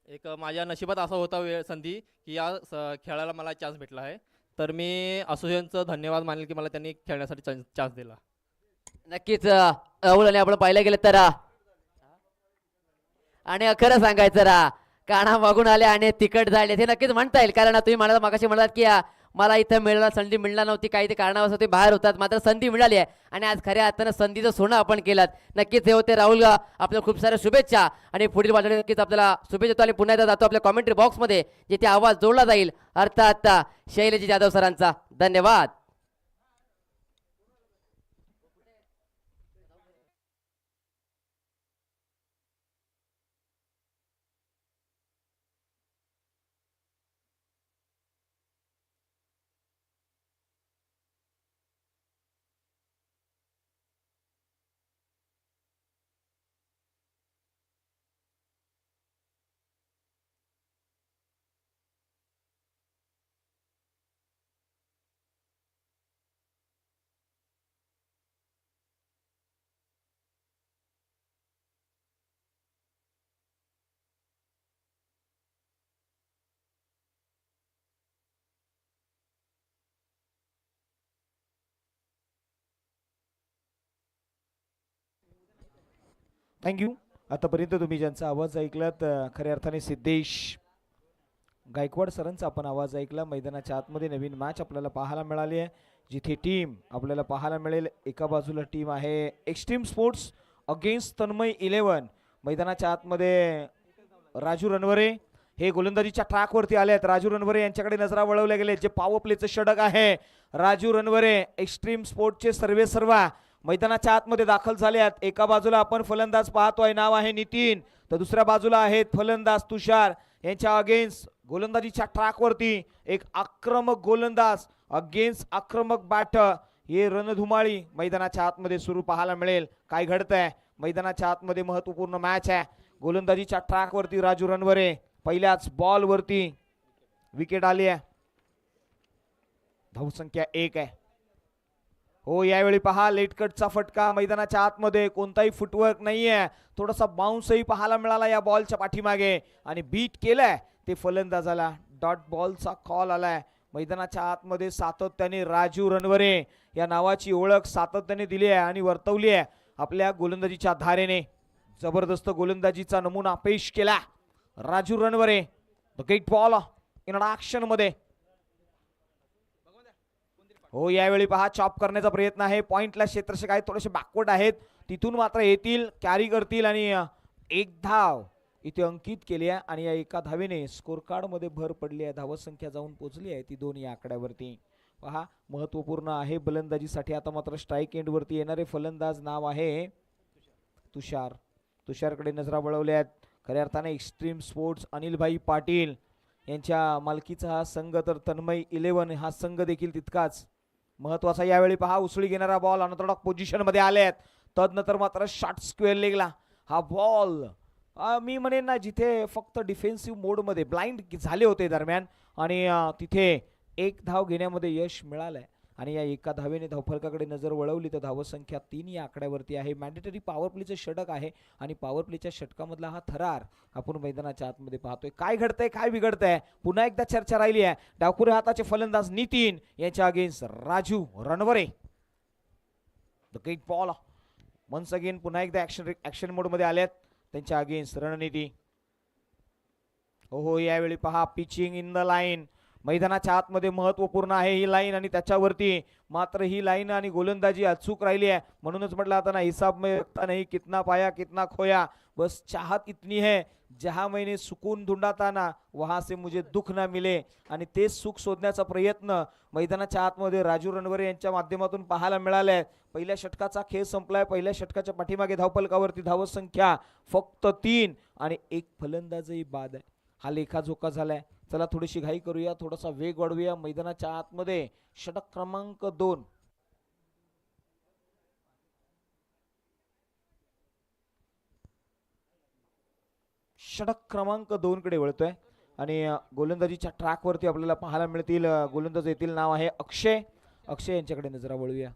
एक माझ्या नशिबात असा होता वेळ संधी की या खेळायला मला चान्स भेटला आहे. तर मी असोसिएशनचं धन्यवाद मानेल की मला त्यांनी खेळण्यासाठी चान्स दिला. नक्कीच राहुल आणि आपण पाहिलं गेलं तर आणि खरं सांगायचं काना मागून आले आणि तिकट झाले ते नक्कीच म्हणता येईल. कारण तुम्ही मला मागाशी म्हणालात की मला इथं मिळाला संधी मिळणार नव्हती, काही ते कारणावरून ते बाहेर होतात, मात्र संधी मिळाली आहे आणि आज खऱ्या अर्थानं संधीचं सोनं आपण केलं. नक्कीच हे होते राहुल. आपल्याला खूप साऱ्या शुभेच्छा आणि पुढील वाटणी नक्कीच आपल्याला शुभेच्छा देतो आणि पुन्हा एकदा जातो आपल्या कॉमेंट्री बॉक्समध्ये जिथे आवाज जोडला जाईल, अर्थात शैलजी जाधव सरांचा. धन्यवाद. थँक्यू. आतापर्यंत तुम्ही ज्यांचा आवाज ऐकलात खऱ्या अर्थाने सिद्धेश गायकवाड सरांचा आपण आवाज ऐकला. मैदानाच्या आतमध्ये नवीन मॅच आपल्याला पाहायला मिळाली आहे, जिथे टीम आपल्याला पाहायला मिळेल. एका बाजूला टीम आहे एक्स्ट्रीम स्पोर्ट्स अगेन्स्ट तन्मय 11. मैदानाच्या आतमध्ये राजू रणवरे हे गोलंदाजीच्या ट्रॅकवरती आले आहेत. राजू रणवरे यांच्याकडे नजरा वळवल्या गेले, जे पॉवर प्लेचं षटक आहे. राजू रणवरे एक्स्ट्रीम स्पोर्ट्सचे सर्वेसर्वा मैदानाच्या आतमध्ये दाखल झाले आहेत. एका बाजूला आपण फलंदाज पाहतोय, नाव आहे नितीन, तर दुसऱ्या बाजूला आहेत फलंदाज तुषार. यांच्या अगेन्स्ट गोलंदाजीच्या ट्रॅकवरती एक आक्रमक गोलंदाज अगेन्स्ट आक्रमक बॅटर, हे रणधुमाळी मैदानाच्या आतमध्ये सुरू पाहायला मिळेल. काय घडतंय मैदानाच्या आतमध्ये महत्वपूर्ण मॅच आहे. गोलंदाजीच्या ट्रॅकवरती राजू रणवरे, पहिल्याच बॉलवरती विकेट आली आहे. धावसंख्या 1 आहे. हो, यावेळी पहा लेट कटचा फटका मैदानाच्या आतमध्ये, कोणताही फुटवर्क नाहीये, थोडासा बाउन्सही पाहायला मिळाला या बॉलच्या पाठीमागे आणि बीट केलंय ते फलंदाजाला. डॉट बॉलचा कॉल आलाय. मैदानाच्या आतमध्ये सातत्याने राजू रणवरे या नावाची ओळख सातत्याने दिली आहे आणि वर्तवली आहे आपल्या गोलंदाजीच्या धारेने. जबरदस्त गोलंदाजीचा नमुना पेश केला Raju Ranaware. The gate ball in action मध्ये. हो, यावेळी पहा चॉप करण्याचा प्रयत्न आहे. पॉइंटला क्षेत्ररक्षक आहेत, थोडेसे बॅकवर्ड आहेत, तिथून मात्र येतील, कॅरी करतील आणि एक धाव इथे अंकित केली आहे आणि या एका धावेने स्कोर कार्ड मध्ये भर पडली आहे. धावत संख्या जाऊन पोहोचली आहे ती 2 या आकड्यावरती. पहा महत्वपूर्ण आहे बलंदाजीसाठी. आता मात्र स्ट्राईक एंड वरती येणारे फलंदाज नाव आहे तुषार. तुषारकडे नजरा वळवल्या आहेत. खऱ्या अर्थाने एक्स्ट्रीम स्पोर्ट्स अनिलभाई पाटील यांच्या मालकीचा हा संघ, तर तन्मय 11 हा संघ देखील तितकाच महत्वाचा. यावेळी पहा उसळी घेणारा बॉल अनऑर्थोडॉक्स पोझिशन मध्ये आले आहेत. तदनंतर मात्र शॉर्ट स्क्वेअर लेगला हा बॉल, मी म्हणेन ना, जिथे फक्त डिफेन्सिव्ह मोडमध्ये ब्लाइंड झाले होते दरम्यान आणि तिथे एक धाव घेण्यामध्ये यश मिळालंय आणि या एका धावेने धावफलकाकडे नजर वळवली तर धावसंख्या 3 या आकड्यावरती आहे. मॅन्डेटरी पॉवर प्लेचं षटक आहे आणि पॉवर प्लेच्या षटकामधला हा थरार आपण मैदानाच्या आतमध्ये पाहतोय. काय घडतंय, काय बिघडतंय, पुन्हा एकदा चर्चा राहिली आहे. डावखुरे हाताचे फलंदाज नितीन यांच्या against Raju Ranaware. The gate ball once again, पुन्हा एकदा ऍक्शन मोड मध्ये आल्यात त्यांच्या अगेन्स्ट रणनीती. हो, यावेळी पहा पिचिंग इन द लाईन. मैदानाच्या आतमध्ये महत्वपूर्ण आहे ही लाईन आणि त्याच्यावरती मात्र ही लाईन आणि गोलंदाजी अचूक राहिली आहे. म्हणूनच म्हटलं आता ना, हिसाब में रखता नहीं, कितना पाया कितना खोया, बस चाहत इतनी है जहां मैंने सुकून ढूंढा ना वहां से मुझे दुख ना मिले. आणि ते सुख शोधण्याचा प्रयत्न मैदानाच्या आतमध्ये राजू रणवरे यांच्या माध्यमातून पाहायला मिळालाय. पहिल्या षटकाचा खेळ संपलाय. पहिल्या षटकाच्या पाठीमागे धावफलकावरती धावत संख्या फक्त 3 आणि एक फलंदाजही बाद आहे. हा लेखाजोखा झालाय. चला थोडीशी घाई करूया, थोडासा वेग वाढवूया. मैदानाच्या आतमध्ये षटक क्रमांक 2. षटक क्रमांक 2 कडे वळतोय आणि गोलंदाजीच्या ट्रॅकवरती आपल्याला पाहायला मिळतील गोलंदाज येथील नाव आहे अक्षय. अक्षय यांच्याकडे नजरा वळूया.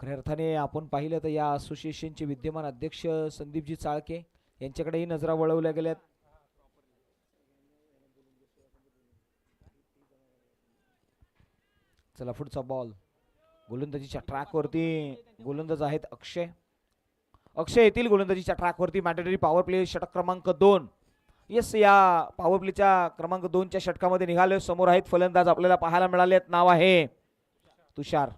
खऱ्या अर्थाने आपण पाहिलं तर या असोसिएशनचे विद्यमान अध्यक्ष संदीपजी चाळके यांच्याकडेही नजरा वळवल्या गेल्यात. चला पुढचा बॉल गोलंदाजीच्या ट्रॅकवरती. गोलंदाज आहेत अक्षय. अक्षय येतील गोलंदाजीच्या ट्रॅकवरती. मॅन्डेटरी पॉवर प्ले षटक क्रमांक 2. येस, या पॉवर प्लेच्या क्रमांक 2च्या षटकामध्ये निघाले. समोर आहेत फलंदाज आपल्याला पाहायला मिळाले. नाव आहे तुषार.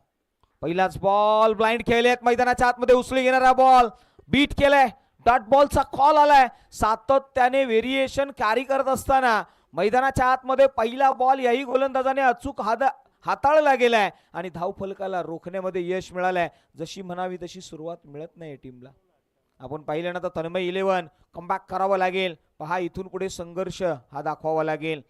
पहिलाच बॉल ब्लाइंड खेळलेत. मैदानाच्या आतमध्ये उचली घेणारा बॉल बीट केलाय. डॉट बॉलचा कॉल आलाय. सातत्याने व्हेरिएशन कॅरी करत असताना मैदानाच्या आतमध्ये पहिला बॉल याही गोलंदाजाने अचूक हाताळला गेलाय आणि धावफलकाला रोखण्यामध्ये यश मिळालंय. जशी म्हणावी तशी सुरुवात मिळत नाही टीमला. आपण पाहिल्यानंतर तन्मय 11 कमबॅक करावं लागेल. पहा, इथून पुढे संघर्ष हा दाखवावा लागेल.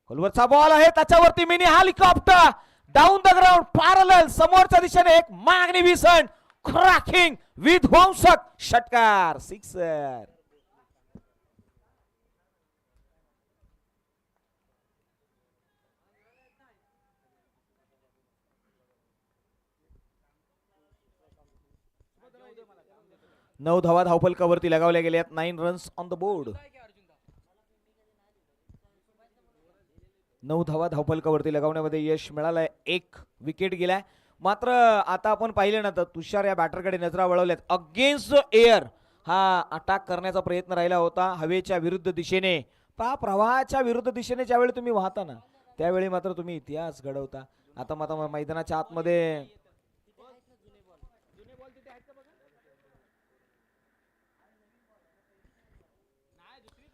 खोलवरचा बॉल आहे, त्याच्यावरती mini helicopter down the ground parallel समोरच्या दिशेने एक मॅग्निफिसंट क्रॅकिंग विध्वंसक षटकार. सिक्सर. नऊ धावा धावफलकावरती लगावल्या गेल्यात. 9 रन्स ऑन द बोर्ड. 9 धावा धावफलकावरती लगावण्यामध्ये यश मिळालंय. 1 विकेट गेलाय. मात्र आता आपण पाहिले ना तर तुषार या बॅटरकडे नजरा वळवल्यात. अगेन्स्ट द एअर हा अटॅक करण्याचा प्रयत्न राहिला होता हवेच्या विरुद्ध दिशेने. प्रवाहाच्या विरुद्ध दिशेने ज्यावेळी तुम्ही वाहता ना त्यावेळी मात्र तुम्ही इतिहास घडवता. आता मात्र मैदानाच्या आतमध्ये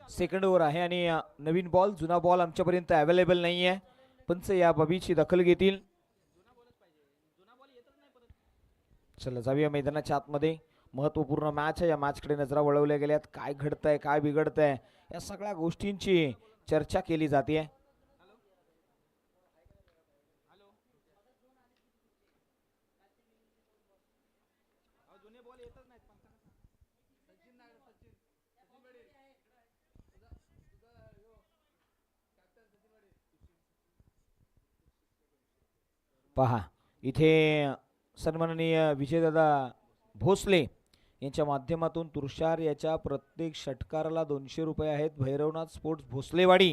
सेकंड ओव्हर आहे आणि नवीन बॉल जुना बॉल आमच्यापर्यंत अवेलेबल नाही आहे. पंच या बाबीची दखल घेतील. चला जाऊया मैदानाच्या आतमध्ये. महत्वपूर्ण मॅच आहे. या मॅचकडे नजरा वळवल्या गेल्यात. काय घडतंय काय बिघडतंय या सगळ्या गोष्टींची चर्चा केली जाते. पहा, इथे सन्माननीय विजयदादा भोसले यांच्या माध्यमातून तुषार याच्या प्रत्येक षटकाराला 200 रुपये आहेत. भैरवनाथ स्पोर्ट्स भोसलेवाडी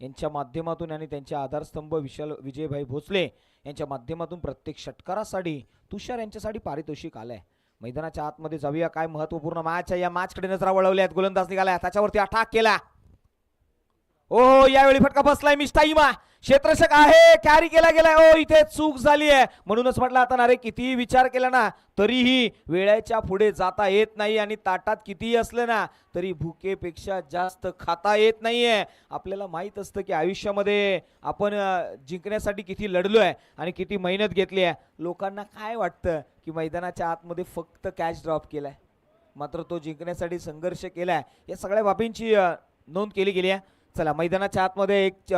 यांच्या माध्यमातून आणि त्यांच्या आधारस्तंभ विजयभाई भोसले यांच्या माध्यमातून प्रत्येक षटकारासाठी तुषार यांच्यासाठी पारितोषिक आलंय. मैदानाच्या आतमध्ये जाऊया. काय महत्वपूर्ण मॅच आहे. या मॅचकडे नजरा वळवल्यात. गोलंदाज निघाला, त्याच्यावरती अटॅक केला. ओ, यावेळी फटका बसलाय. मिस्टाईमा क्षेत्ररक्षक आहे, कॅरी केला गेलाय. ओ, इथे चूक झाली आहे. म्हणूनच म्हटलं आता ना रे, कितीही विचार केला ना तरीही वेळेच्या पुढे जाता येत नाही आणि ताटात कितीही असलं ना तरी भुकेपेक्षा जास्त खाता येत नाहीये. आपल्याला माहित असतं की आयुष्यामध्ये आपण जिंकण्यासाठी किती लढलोय आणि किती मेहनत घेतली आहे. लोकांना काय वाटतं की मैदानाच्या आतमध्ये फक्त कॅच ड्रॉप केलाय, मात्र तो जिंकण्यासाठी संघर्ष केलाय. या सगळ्या बाबींची नोंद केली गेली आहे. चला, मैदानाच्या आतमध्ये एक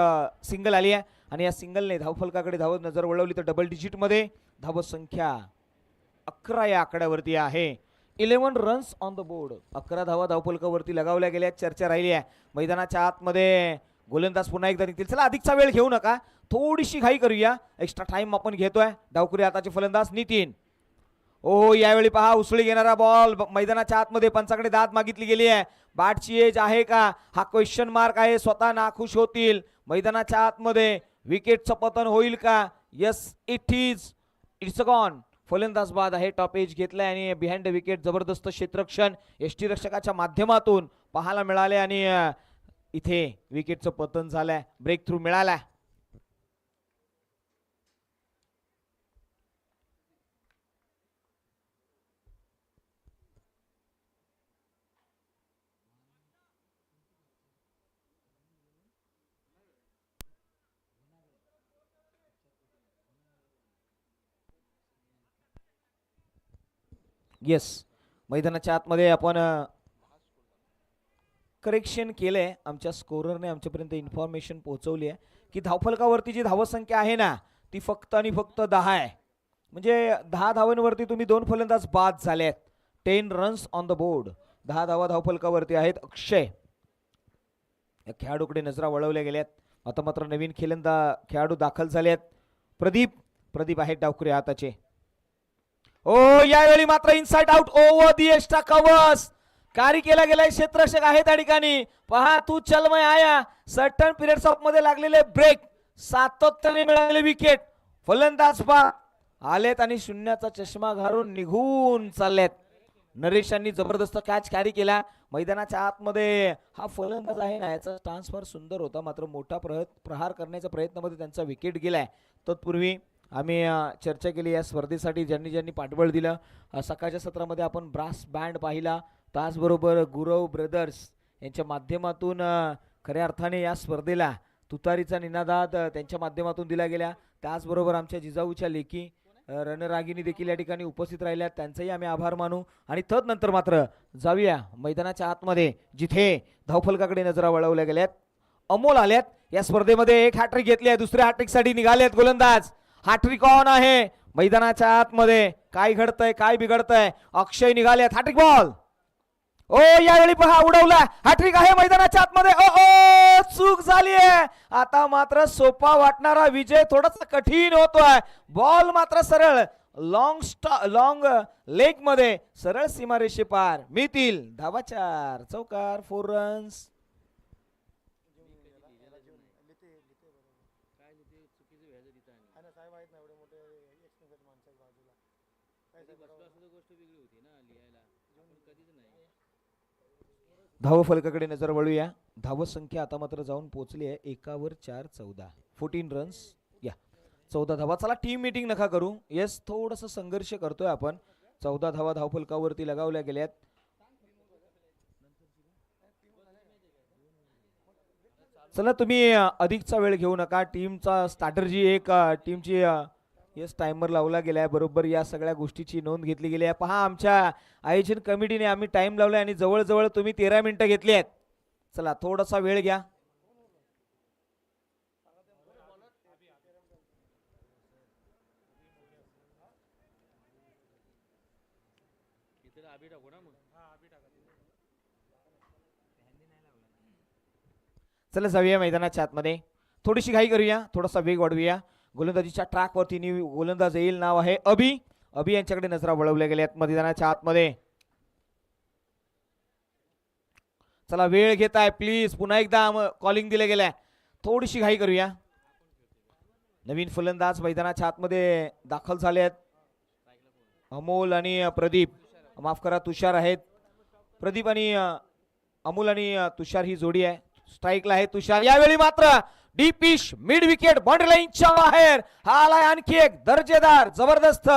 सिंगल आली आहे आणि या सिंगलने धावफलकाकडे धावत नजर वळवली तर डबल डिजिटमध्ये धावसंख्या 11 या आकड्यावरती आहे. 11 रन्स ऑन द बोर्ड. 11 धावा धावफलकावरती लगावल्या गेल्या. चर्चा राहिली आहे. मैदानाच्या आतमध्ये गोलंदाज पुन्हा एकदा निघतील. चला, अधिकचा वेळ घेऊ नका, थोडीशी घाई करूया. एक्स्ट्रा टाइम आपण घेतोय. डावखुरी हाताचे फलंदाज नितीन. ओ, यावेळी पहा, उसळी घेणारा बॉल मैदानाच्या आतमध्ये. पंचाकडे दाद मागितली गेली आहे. बॅटची एज आहे का हा क्वेश्चन मार्क आहे. स्वतः नाखुश होतील. मैदानाच्या आतमध्ये विकेटचं पतन होईल का? Yes, it's gone. फलंदाज बाद आहे. टॉप एज घेतलाय आणि बिहाइंड द विकेट जबरदस्त क्षेत्ररक्षण यष्टीरक्षकाच्या माध्यमातून पाहायला मिळाले आणि इथे विकेटचं पतन झालंय. ब्रेक थ्रू मिळालाय. येस, मैदानाच्या आतमध्ये आपण करेक्शन केलंय. आमच्या स्कोररने आमच्यापर्यंत इन्फॉर्मेशन पोहोचवली आहे की धावफलकावरती जी धावसंख्या आहे ना ती फक्त आणि फक्त 10 आहे. म्हणजे 10 धावांवरती तुम्ही 2 फलंदाज बाद झालेत. 10 रन्स ऑन द बोर्ड. 10 धावा धावफलकावरती आहेत. अक्षय या खेळाडूकडे नजरा वळवल्या गेल्यात. आता मात्र नवीन खेळाडू दाखल झाले आहेत. प्रदीप आहे डावखुरी हाताचे. ओ यावेळी मात्र इनसाइड आउट ओव्हर दी एक्स्ट्रा कव्हर्स कार्य केला गेलाय. क्षेत्ररक्षक आहे त्या ठिकाणी. पहा तू चलमय आया. सर्टन पिरियड्स ऑफ मध्ये लागलेले ब्रेक, सातत्याने मिळालेले विकेट. फलंदाज पहा आलेत आणि शून्याचा चष्मा घालून निघून चाललेत. नरेशांनी जबरदस्त कॅच कॅरी केला. मैदानाच्या आतमध्ये हा फलंदाज आहे ना, याचा स्टान्स फार सुंदर होता, मात्र मोठा प्रहार करण्याच्या प्रयत्नामध्ये त्यांचा विकेट गेलाय. तत्पूर्वी आम्ही चर्चा केली या स्पर्धेसाठी ज्यांनी ज्यांनी पाठबळ दिलं. सकाळच्या सत्रामध्ये आपण ब्रास बँड पाहिला, त्याचबरोबर गुरव ब्रदर्स यांच्या माध्यमातून खऱ्या अर्थाने या स्पर्धेला तुतारीचा निनादात त्यांच्या माध्यमातून दिला गेला. त्याचबरोबर आमच्या जिजाऊच्या लेकी रणरागिनी देखील या ठिकाणी उपस्थित राहिल्या, त्यांचाही आम्ही आभार मानू. आणि तदनंतर मात्र जाऊया मैदानाच्या आतमध्ये जिथे धावफलकाकडे नजरा वळवल्या गेल्यात. अमोल आल्यात या स्पर्धेमध्ये, एक हॅट्रिक घेतली आहे, दुसऱ्या हॅट्रिकसाठी निघालेत गोलंदाज. हॅट्रिक ऑन आहे मैदानाच्या आतमध्ये. काय घडतंय काय बिघडतंय. अक्षय निघालेत. Hat trick ball. ओ यावेळी पहा उडवला. हॅट्रिक आहे मैदानाच्या आतमध्ये. ओ ओ चूक झाली आहे. आता मात्र सोपा वाटणारा विजय थोडासा कठीण होतोय. बॉल मात्र सरळ लॉंग लेग मध्ये सरळ सीमारेषे पार. मिळतील धावा 4. चौकार 4 रन्स. धाव फलकाकडे नजर वळूया. धाव संख्या आता मात्र जाऊन पोहोचली आहे 1 4 14 14 रन्स. या 14 धावा. चला टीम मीटिंग नका करू. येस थोडस संघर्ष करतोय आपण. 14 धावा धाव फलकावरती लगावल्या गेल्यात. चला तुम्ही अधिकचा वेळ घेऊ नका. टीमचा स्ट्रॅटर्जी एक टीमची येस टाइमर लावला गेलाय. बरोबर या सगळ्या गोष्टीची नोंद घेतली गेली आहे. पहा आमच्या आयोजन कमिटीने आम्ही टाइम लावलाय आणि जवळजवळ तुम्ही 13 मिनिटं घेतली आहेत. चला थोडासा वेळ घ्या. चला जाऊया मैदानाच्या आतमध्ये. थोडीशी घाई करूया, थोडासा वेग वाढवूया. गोलंदाजीच्या ट्रॅक वरती गोलंदाज येईल, नाव आहे अभि. अभि यांच्याकडे नजरा वळवल्या गेल्यात मैदानाच्या आतमध्ये. चला वेळ घेताय प्लीज. पुन्हा एकदा कॉलिंग दिले गेल्या. थोडीशी घाई करूया. नवीन फलंदाज मैदानाच्या आतमध्ये दाखल झाले आहेत. अमोल आणि प्रदीप, माफ करा तुषार आहेत. प्रदीप आणि अमोल आणि तुषार ही जोडी आहे. स्ट्राईकला आहे तुषार. यावेळी मात्र deep pitch mid wicket boundary लाईनच्या बाहेर. हा आलाय आणखी एक दर्जेदार जबरदस्त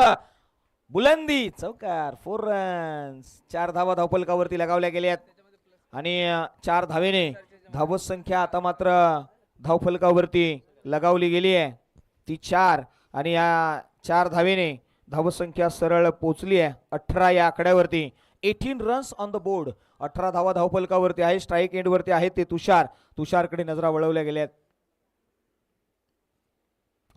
बुलंदी. चौकार 4 रन्स. 4 धावा धावफलकावरती लगावल्या गेल्यात आणि 4 धावेने धावत संख्या आता मात्र धावफलकावरती लगावली गेली आहे ती 4. आणि या 4 धावेने धावत संख्या सरळ पोहोचली आहे 18 या आकड्यावरती. 18 रन्स ऑन द बोर्ड. 18 धावा धावफलकावरती आहे. स्ट्राईक एंड वरती आहे ते तुषार. तुषारकडे नजरा वळवल्या गेल्यात.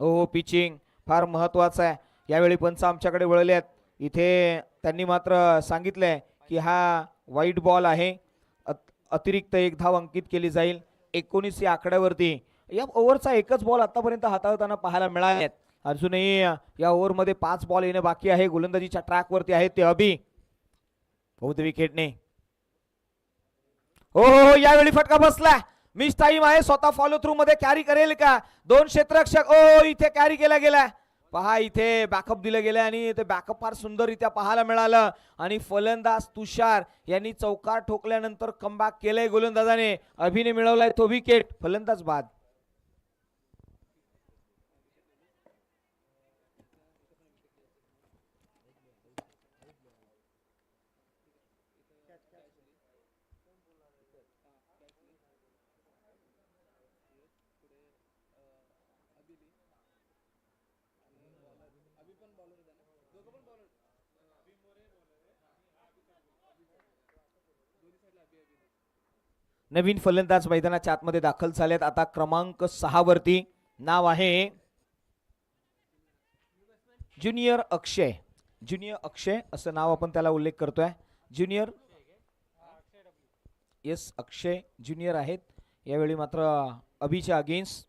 हो पिचिंग फार महत्वाचं आहे. यावेळी पंच आमच्याकडे वळलेत. इथे त्यांनी मात्र सांगितलंय की हा वाईट बॉल आहे, अतिरिक्त 1 धाव अंकित केली जाईल. 19 या आकड्यावरती. या ओव्हरचा एकच बॉल आतापर्यंत हाताळताना पाहायला मिळाले. अजूनही या ओव्हरमध्ये 5 बॉल येणे बाकी आहे. गोलंदाजीच्या ट्रॅक वरती आहेत ते अभि. बहुत विकेटने. हो यावेळी फटका बसला. मिस टाइम आहे. स्वतः फॉलो थ्रू मध्ये कॅरी करेल का 2 क्षेत्ररक्षक. ओ इथे कॅरी केला गेला. पहा इथे बॅकअप दिलं गेलं आणि ते बॅकअप फार सुंदररित्या पाहायला मिळालं. आणि फलंदाज तुषार यांनी चौकार ठोकल्यानंतर कमबॅक केलंय गोलंदाजाने. अभिने मिळवलाय तो विकेट. फलंदाज बाद. नवीन फलंदाज मैदानाच्या आतमध्ये दाखल झालेत. आता क्रमांक 6 वरती नाव आहे ज्युनियर अक्षय. ज्युनियर अक्षय असं नाव आपण त्याला उल्लेख करतोय. ज्युनियर येस अक्षय ज्युनियर आहेत. यावेळी मात्र अभिच्या अगेन्स्ट.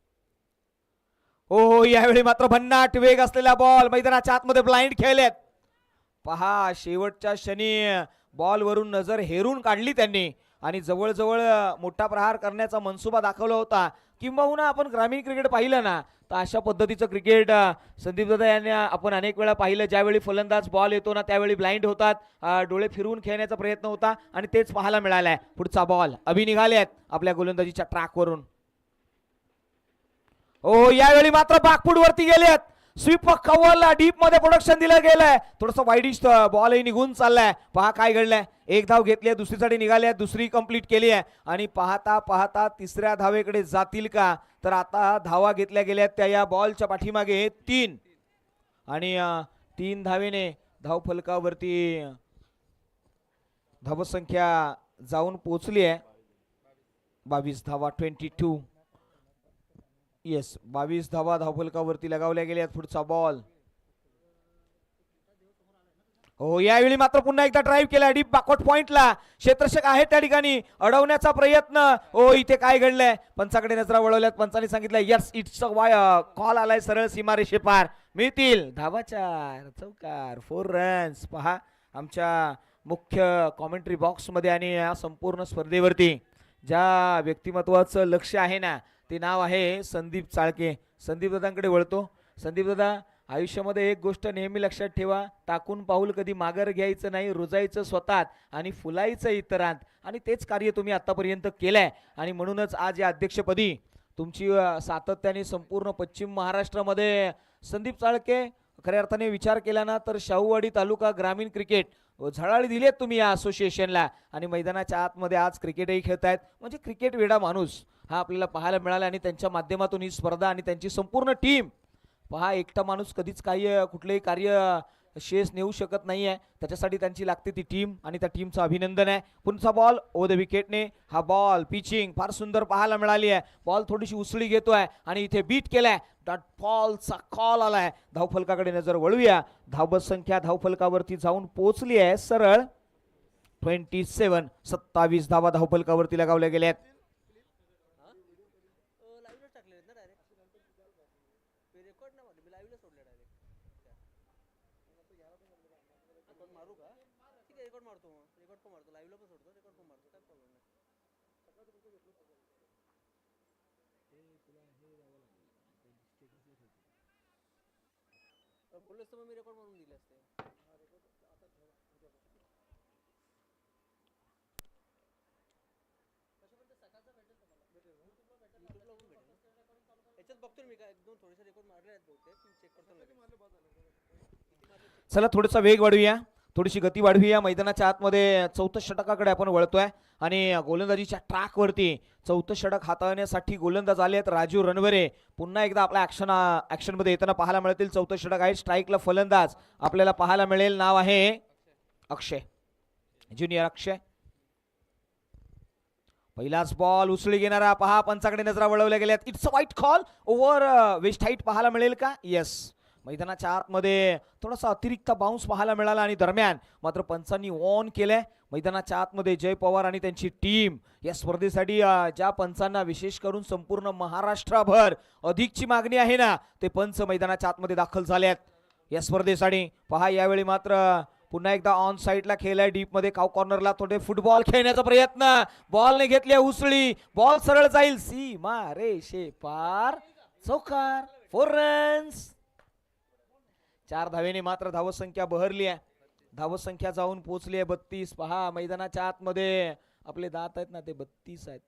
हो यावेळी मात्र भन्नाट वेग असलेला बॉल मैदानाच्या आतमध्ये ब्लाइंड खेळलेत. पहा शेवटच्या क्षणी बॉल वरून नजर हेरून काढली त्यांनी आणि जवळजवळ मोठा प्रहार करण्याचा मनसुबा दाखवला होता. किंबहुना आपण ग्रामीण क्रिकेट पाहिलं ना तर अशा पद्धतीचं क्रिकेट संदीप दादा यांना आपण अनेक वेळा पाहिलं. ज्यावेळी फलंदाज बॉल येतो ना त्यावेळी ब्लाइंड होतात, डोळे फिरवून खेळण्याचा प्रयत्न होता आणि तेच पाहायला मिळालंय. पुढचा बॉल अभि निघालेत आपल्या गोलंदाजीच्या ट्रॅकवरून. ओ यावेळी मात्र बाकफूट वरती गेलेत. स्वीप कव्हरला डीप मध्ये प्रोडक्शन दिलं गेलंय. थोडस वाईडिश बॉलही निघून चाललाय. पहा काय घडलंय. एक धाव घेतली, दुसरीसाठी निघाली, दुसरी कंप्लीट केली आहे आणि पाहता पाहता तिसऱ्या धावेकडे जातील का. तर आता धावा घेतल्या गेल्यात त्या या बॉलच्या पाठीमागे 3 आणि 3 धावेने धाव फलकावरती धावसंख्या जाऊन पोहोचली आहे 22 धावा. 22 येस 22 धावा धावफलकावरती लगावल्या गेल्यात. पुढचा बॉल. हो यावेळी मात्र पुन्हा एकदा ड्राईव्ह केला डीप बॅकवर्ड पॉइंटला. क्षेत्ररक्षक आहे त्या ठिकाणी अडवण्याचा प्रयत्न. ओ इथे काय घडलंय. पंचाकडे नजरा वळवल्यात. पंचाने सांगितलं यस इट्स अ कॉल आलाय सरळ सीमारेषे पार. मिळतील धावा 4 चौकार 4 रन्स. पहा आमच्या मुख्य कॉमेंट्री बॉक्स मध्ये आणि या संपूर्ण स्पर्धेवरती ज्या व्यक्तिमत्वाचं लक्ष आहे ना ते नाव आहे संदीप चाळके. संदीप दादांकडे वळतो. संदीप दादा आयुष्यामध्ये एक गोष्ट नेहमी लक्षात ठेवा, टाकून पाऊल कधी माघार घ्यायचं नाही, रुजायचं स्वतःत आणि फुलायचं इतरांत. आणि तेच कार्य तुम्ही आतापर्यंत केलंय आणि म्हणूनच आज या अध्यक्षपदी तुमची सातत्याने संपूर्ण पश्चिम महाराष्ट्रामध्ये संदीप चाळके खऱ्या अर्थाने विचार केला ना तर शाहूवाडी तालुका ग्रामीण क्रिकेट झळाळी दिलीत तुम्ही या असोसिएशनला आणि मैदानाच्या आतमध्ये आज क्रिकेटही खेळतायत. म्हणजे क्रिकेट वेडा माणूस हा आपल्याला पाहायला मिळाला आणि त्यांच्या माध्यमातून ही स्पर्धा आणि त्यांची संपूर्ण टीम. पहा एकटा माणूस कधीच कुठलेही कार्य शेष नेऊ शकत नाहीये. त्याच्यासाठी त्यांची लागते ती टीम आणि त्या टीमचं अभिनंदन आहे. पुढचा बॉल ओ द विकेटने. हा बॉल पिचिंग फार सुंदर पाहायला मिळाली आहे. बॉल थोडीशी उसळी घेतोय आणि इथे बीट केलाय. डॉट बॉलचा कॉल आलाय. धावफलकाकडे नजर वळूया. धावबत संख्या धावफलकावरती जाऊन पोहोचली आहे सरळ 27 धावा धावफलकावरती लगावल्या गेल्यात. चला थोडासा वेग वाढवूया, थोडीशी गती वाढवूया. मैदानाच्या आतमध्ये चौथं षटकाकडे आपण वळतोय आणि गोलंदाजीच्या ट्रॅकवरती चौथं षटक हाताळण्यासाठी गोलंदाज आले आहेत राजू रणवरे. पुन्हा एकदा आपल्या ऍक्शन मध्ये येताना पाहायला मिळतील. चौथं षटक आहे. स्ट्राईकला फलंदाज आपल्याला पाहायला मिळेल. नाव आहे अक्षय, ज्युनियर अक्षय. पहिलाच बॉल उसळी घेणारा. पहा पंचाकडे नजरा वळवल्या गेल्यात. इट्स अ वाईट कॉल ओव्हर वेस्ट हाईट पाहायला मिळेल का. येस मैदानाच्या आतमध्ये थोडासा अतिरिक्त बाउन्स पाहायला मिळाला आणि दरम्यान मात्र पंचांनी ऑन केलंय. मैदानाच्या आतमध्ये जय पवार आणि त्यांची टीम या स्पर्धेसाठी ज्या पंचांना विशेष करून संपूर्ण महाराष्ट्रभर अधिकची मागणी आहे ना ते पंच मैदानाच्या आतमध्ये दाखल झाल्यात या स्पर्धेसाठी. पहा यावेळी मात्र पुन्हा एकदा ऑन साईडला खेळलाय. डीप मध्ये काव कॉर्नरला थोडे फुटबॉल खेळण्याचा प्रयत्न. बॉलने घेतली उसळी. बॉल सरळ जाईल सीमा रेषे पार. चौकार 4 रन्स. 4 धावेने मात्र धावसंख्या बहरली आहे. धावसंख्या जाऊन पोहोचली आहे 32. पहा मैदानाच्या आतमध्ये आपले दात आहेत ना ते 32 आहेत.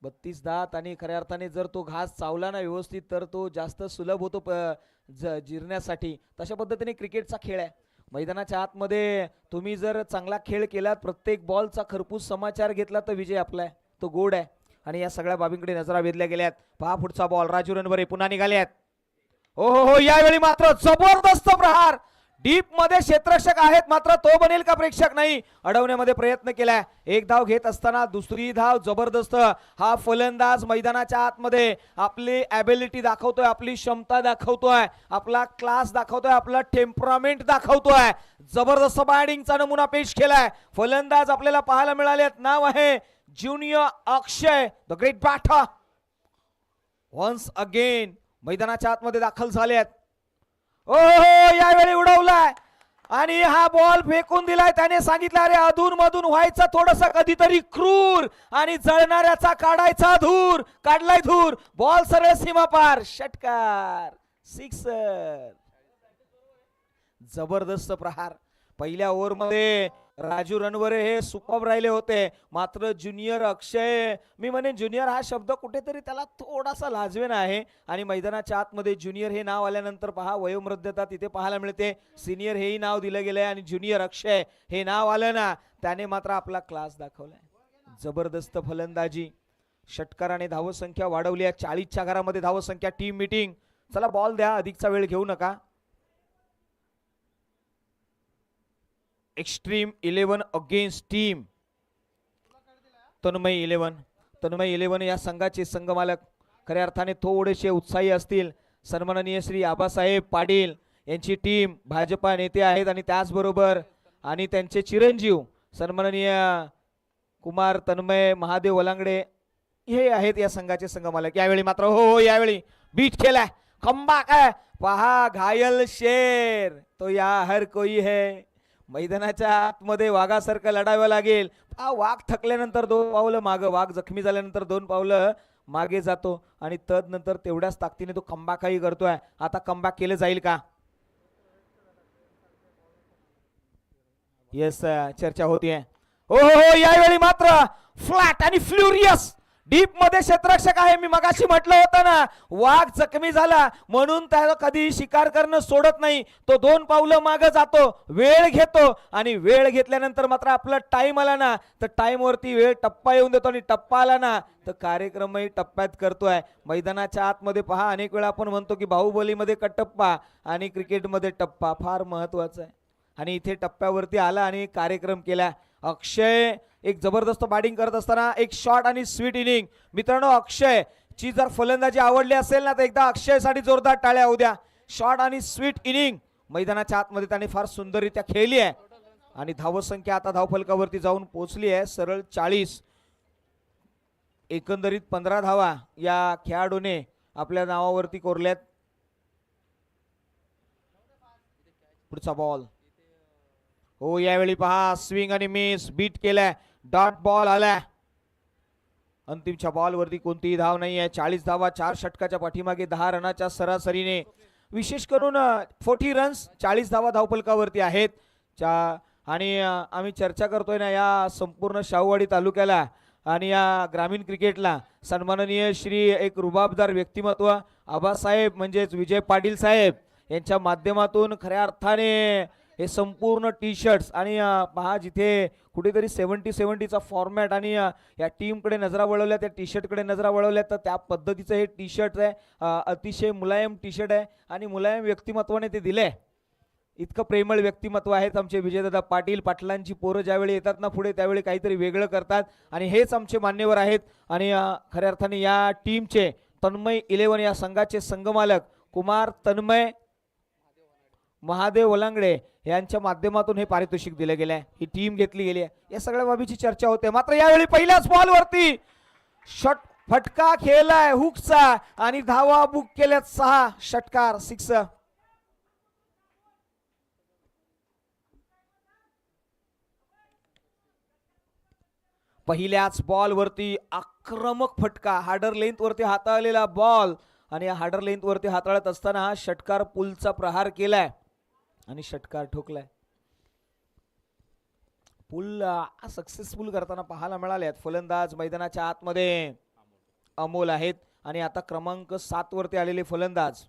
32 दात आणि खऱ्या अर्थाने जर तो घास चावला ना व्यवस्थित तर तो जास्त सुलभ होतो जिरण्यासाठी. तशा पद्धतीने क्रिकेटचा खेळ आहे. मैदानाच्या आतमध्ये तुम्ही जर चांगला खेळ केलात, प्रत्येक बॉलचा खरपूस समाचार घेतला तर विजय आपला आहे, तो गोड आहे. आणि या सगळ्या बाबींकडे नजरा वेधल्या गेल्यात. पहा पुढचा बॉल राजू रणवरे पुन्हा निघाल्यात. हो हो हो यावेळी मात्र जबरदस्त प्रहार. डीप मध्ये क्षेत्ररक्षक आहेत मात्र तो बनेल का प्रेक्षक नाही. अडवण्यामध्ये प्रयत्न केलाय. एक धाव घेत असताना दुसरी धाव. जबरदस्त हा फलंदाज मैदानाच्या आतमध्ये आपली ॲबिलिटी दाखवतोय, आपली क्षमता दाखवतोय, आपला क्लास दाखवतोय, आपला टेम्परामेंट दाखवतोय. जबरदस्त बॅटिंगचा नमुना पेश केलाय. फलंदाज आपल्याला पाहायला मिळालेत. नाव आहे junior Akshay the great batter. Once again मैदानाच्या आतमध्ये दाखल झालेत. ओ यावेळी उडवलाय. आणि हा बॉल फेकून दिलाय. त्याने सांगितलं अरे अधून मधून व्हायचा थोडासा कधीतरी क्रूर आणि जळणाऱ्याचा काढायचा धूर. काढलाय धूर. बॉल सरळ सीमा पार. षटकार. सिक्सर. जबरदस्त प्रहार. पहिल्या ओव्हरमध्ये राजू रणवरे हे सुपर राहिले होते. मात्र ज्युनियर अक्षय, मी म्हणेन ज्युनियर हा शब्द कुठेतरी त्याला थोडासा लाजवेन आहे. आणि मैदानाच्या आतमध्ये ज्युनियर हे नाव आल्यानंतर पहा वयोमर्यादा तिथे पाहायला मिळते. सिनियर हेही नाव दिलं गेलंय आणि ज्युनियर अक्षय हे नाव आलं ना, त्याने मात्र आपला क्लास दाखवलाय. जबरदस्त फलंदाजी. षटकाराने धावसंख्या वाढवली आहे. 40च्या घरामध्ये धावसंख्या. Team meeting. चला बॉल द्या, अधिकचा वेळ घेऊ नका. Extreme 11 against team Tanmay 11. Tanmay 11 या संघाचे संघमालक खऱ्या अर्थाने थोडेसे उत्साही असतील. सन्माननीय श्री आबासाहेब पाटील यांची टीम भाजपा नेते आहेत आणि त्याचबरोबर आणि त्यांचे चिरंजीव सन्माननीय कुमार तन्मय महादेव वलांगडे हे आहेत या संघाचे संघमालक. यावेळी मात्र हो यावेळी बीट केलाय. खंबा काय पहा. घायल शेर तो या हर कोई है. मैदानाच्या आतमध्ये वाघासारखं लढावं लागेल. वाघ थकल्यानंतर 2 पावलं मागं, वाघ जखमी झाल्यानंतर 2 पावलं मागे जातो आणि तदनंतर तेवढ्याच ताकदीने तो कमबॅकही करतोय. आता कमबॅक केलं जाईल का? येस, चर्चा होतीये. हो हो हो. यावेळी मात्र फ्लॅट आणि फ्युरियस डीप मध्ये क्षेत्ररक्षक आहे. मी मगाशी म्हटलं होतं ना, वाघ जखमी झाला म्हणून त्याला कधी शिकार करणं सोडत नाही. तो 2 पावलं मागे जातो, वेळ घेतो आणि वेळ घेतल्यानंतर मात्र आपला टाइम आला ना तर टाइम वरती वेळ टप्पा येऊन देतो आणि टप्पा आला ना तर कार्यक्रमही टप्प्यात करतोय. मैदानाच्या आतमध्ये पहा, अनेक वेळा आपण म्हणतो की बाहुबलीमध्ये कटप्पा आणि क्रिकेटमध्ये टप्पा फार महत्वाचा आहे. आणि इथे टप्प्यावरती आला आणि कार्यक्रम केला. अक्षय एक जबरदस्त बॅटिंग करत असताना एक शॉट आणि स्वीट इनिंग. मित्रांनो, अक्षय ची जर फलंदाजी आवडली असेल ना तर एकदा अक्षयसाठी जोरदार टाळ्या होऊ द्या. शॉट आणि स्वीट इनिंग मैदानाच्या आतमध्ये त्याने फार सुंदररित्या खेळली आहे. आणि धावसंख्या आता धावफलकावरती जाऊन पोहोचली आहे सरळ 40. एकंदरीत 15 धावा या खेळाडूने आपल्या नावावरती कोरल्यात. पुढचा बॉल हो. यावेळी पहा स्विंग आणि मिस. बीट केलाय. डॉट बॉल आलाय. अंतिमच्या बॉल वरती कोणतीही धाव नाही आहे. 40 धावा 4 षटकाच्या पाठीमागे 10 रनाच्या सरासरीने. विशेष करून 40 रन्स 40 धावा धावफलकावरती आहेत. आणि आम्ही चर्चा करतोय ना या संपूर्ण शाहूवाडी तालुक्याला आणि या ग्रामीण क्रिकेटला सन्माननीय श्री एक रुबाबदार व्यक्तिमत्व आबासाहेब म्हणजेच विजय पाटील साहेब यांच्या माध्यमातून खऱ्या अर्थाने हे संपूर्ण टी शर्ट्स आणि पहा जिथे कुठेतरी 70-70चा फॉर्मॅट आणि या टीमकडे नजरा वळवल्या, त्या टी शर्टकडे नजरा वळवल्या तर त्या पद्धतीचं हे टी शर्ट आहे. अतिशय मुलायम टी शर्ट आहे आणि मुलायम व्यक्तिमत्वाने ते दिले. इतकं प्रेमळ व्यक्तिमत्व आहेत आमचे विजयदादा पाटील. पाटलांची पोरं ज्यावेळी येतात ना पुढे त्यावेळी काहीतरी वेगळं करतात आणि हेच आमचे मान्यवर आहेत. आणि खऱ्या अर्थाने या टीमचे तन्मय 11 या संघाचे संघमालक कुमार तन्मय महादेव वलांगडे यांच्या माध्यमातून हे पारितोषिक दिले गेले. ही टीम घेतली गेली आहे. या सगळ्या बाबीची चर्चा होते. मात्र यावेळी पहिल्याच बॉल वरती फटका खेळलाय हुकचा आणि धावा बुक केल्यात 6. षटकार. 6. पहिल्याच बॉल वरती आक्रमक फटका. हार्डर लेंथ वरती हाताळलेला बॉल आणि या हार्डर लेंथ वरती हाताळत असताना हा षटकार पुलचा प्रहार केलाय आणि षटकार ठोकलाय. पुल सक्सेसफुल करताना पाहायला मिळाले. फलंदाज मैदानाच्या आतमध्ये अमोल आहेत आणि आता क्रमांक 7 वरती आलेले फलंदाज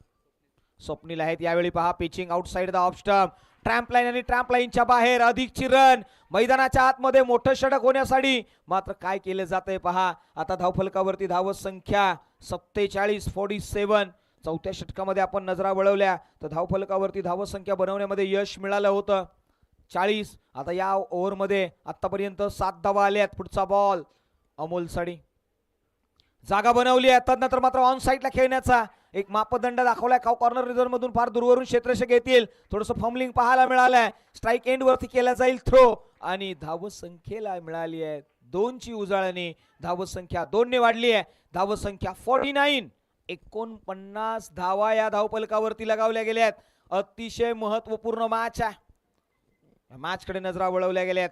स्वप्नील आहेत. यावेळी पहा pitching outside the off stump. Tramp line आणि ट्रॅम्प लाईनच्या बाहेर अधिकची रन. मैदानाच्या आतमध्ये मोठं षटक होण्यासाठी मात्र काय केलं जातंय पहा. आता धावफलकावरती धाव संख्या 47-47. 4थ्या षटकामध्ये आपण नजरा वळवल्या तर धावफलकावरती धावसंख्या बनवण्यामध्ये यश मिळालं होतं 40. आता या ओव्हरमध्ये आतापर्यंत 7 धावा आल्यात. पुढचा बॉल अमोल साडी जागा बनवली आहे. तदनंतर मात्र ऑन साईडला खेळण्याचा एक मापदंड दाखवलाय. कॉर्नर रिझर्व्ह मधून फार दूरवरून क्षेत्ररक्षक येतील. थोडंसं फंबलिंग पाहायला मिळालंय. स्ट्राईक एंड वरती केला जाईल थ्रो आणि धावसंख्येला मिळाली आहे 2ची उजाळणी. धावसंख्या 2ने वाढली आहे. धावसंख्या 49. 49 धावा या धावफलकावरती लगावल्या गेल्यात. अतिशय महत्वपूर्ण मॅच आहे. मॅच कडे नजरा वळवल्या गेल्यात.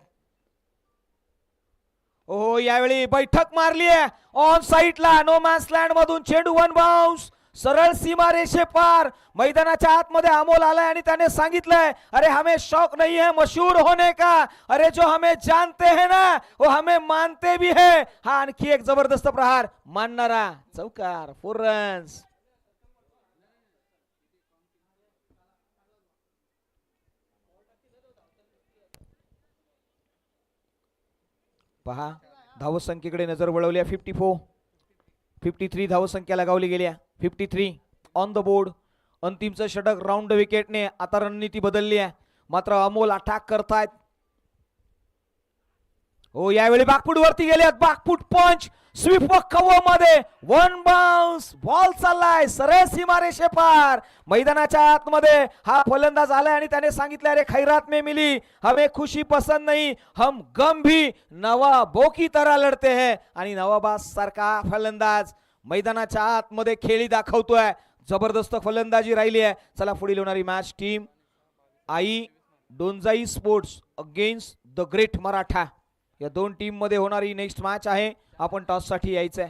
ओहो यावेळी बैठक मारली आहे ऑन साइडला नो मॅन्स लँड मधून चेंडू वन बाउन्स सरळ सीमा रेषे पार. मैदानाच्या आतमध्ये अमोल आलाय आणि त्याने सांगितलंय अरे हमें शौक नहीं है मशहूर होने का, अरे जो हमें जानते हैं ना वो हमें मानते भी है. हा आणखी एक जबरदस्त प्रहार मानणारा चौकार 4 रन्स. पहा धावसंख्येकडे नजर वळवली. 54 53 धावसंख्या लगावली गेल्या. 53 ऑन द बोर्ड. अंतिमचं षटक राऊंड विकेटने आता रणनीती बदलली आहे. मात्र अमोल अटॅक करतायत. हो यावेळी बाकफूट वरती गेल्यात. बाकफूट पंच स्वीप मध्ये वन बाउन्स बॉल चाललाय सरळ सीमारेषे पार. मैदानाच्या आतमध्ये हा फलंदाज आलाय आणि त्याने सांगितलं अरे खैरात में मिली हमें खुशी पसंद नहीं हम गम भी नवाबों की तरह लढते हैं. आणि नवाबाज सारखा फलंदाज मैदानाच्या आतमध्ये खेळी दाखवतोय. जबरदस्त फलंदाजी राहिली आहे. चला पुढील होणारी मॅच टीम आई डोंजाई sports against the great Maratha या दोन टीम मध्ये होणारी नेक्स्ट मॅच आहे. आपण टॉस साठी यायचंय.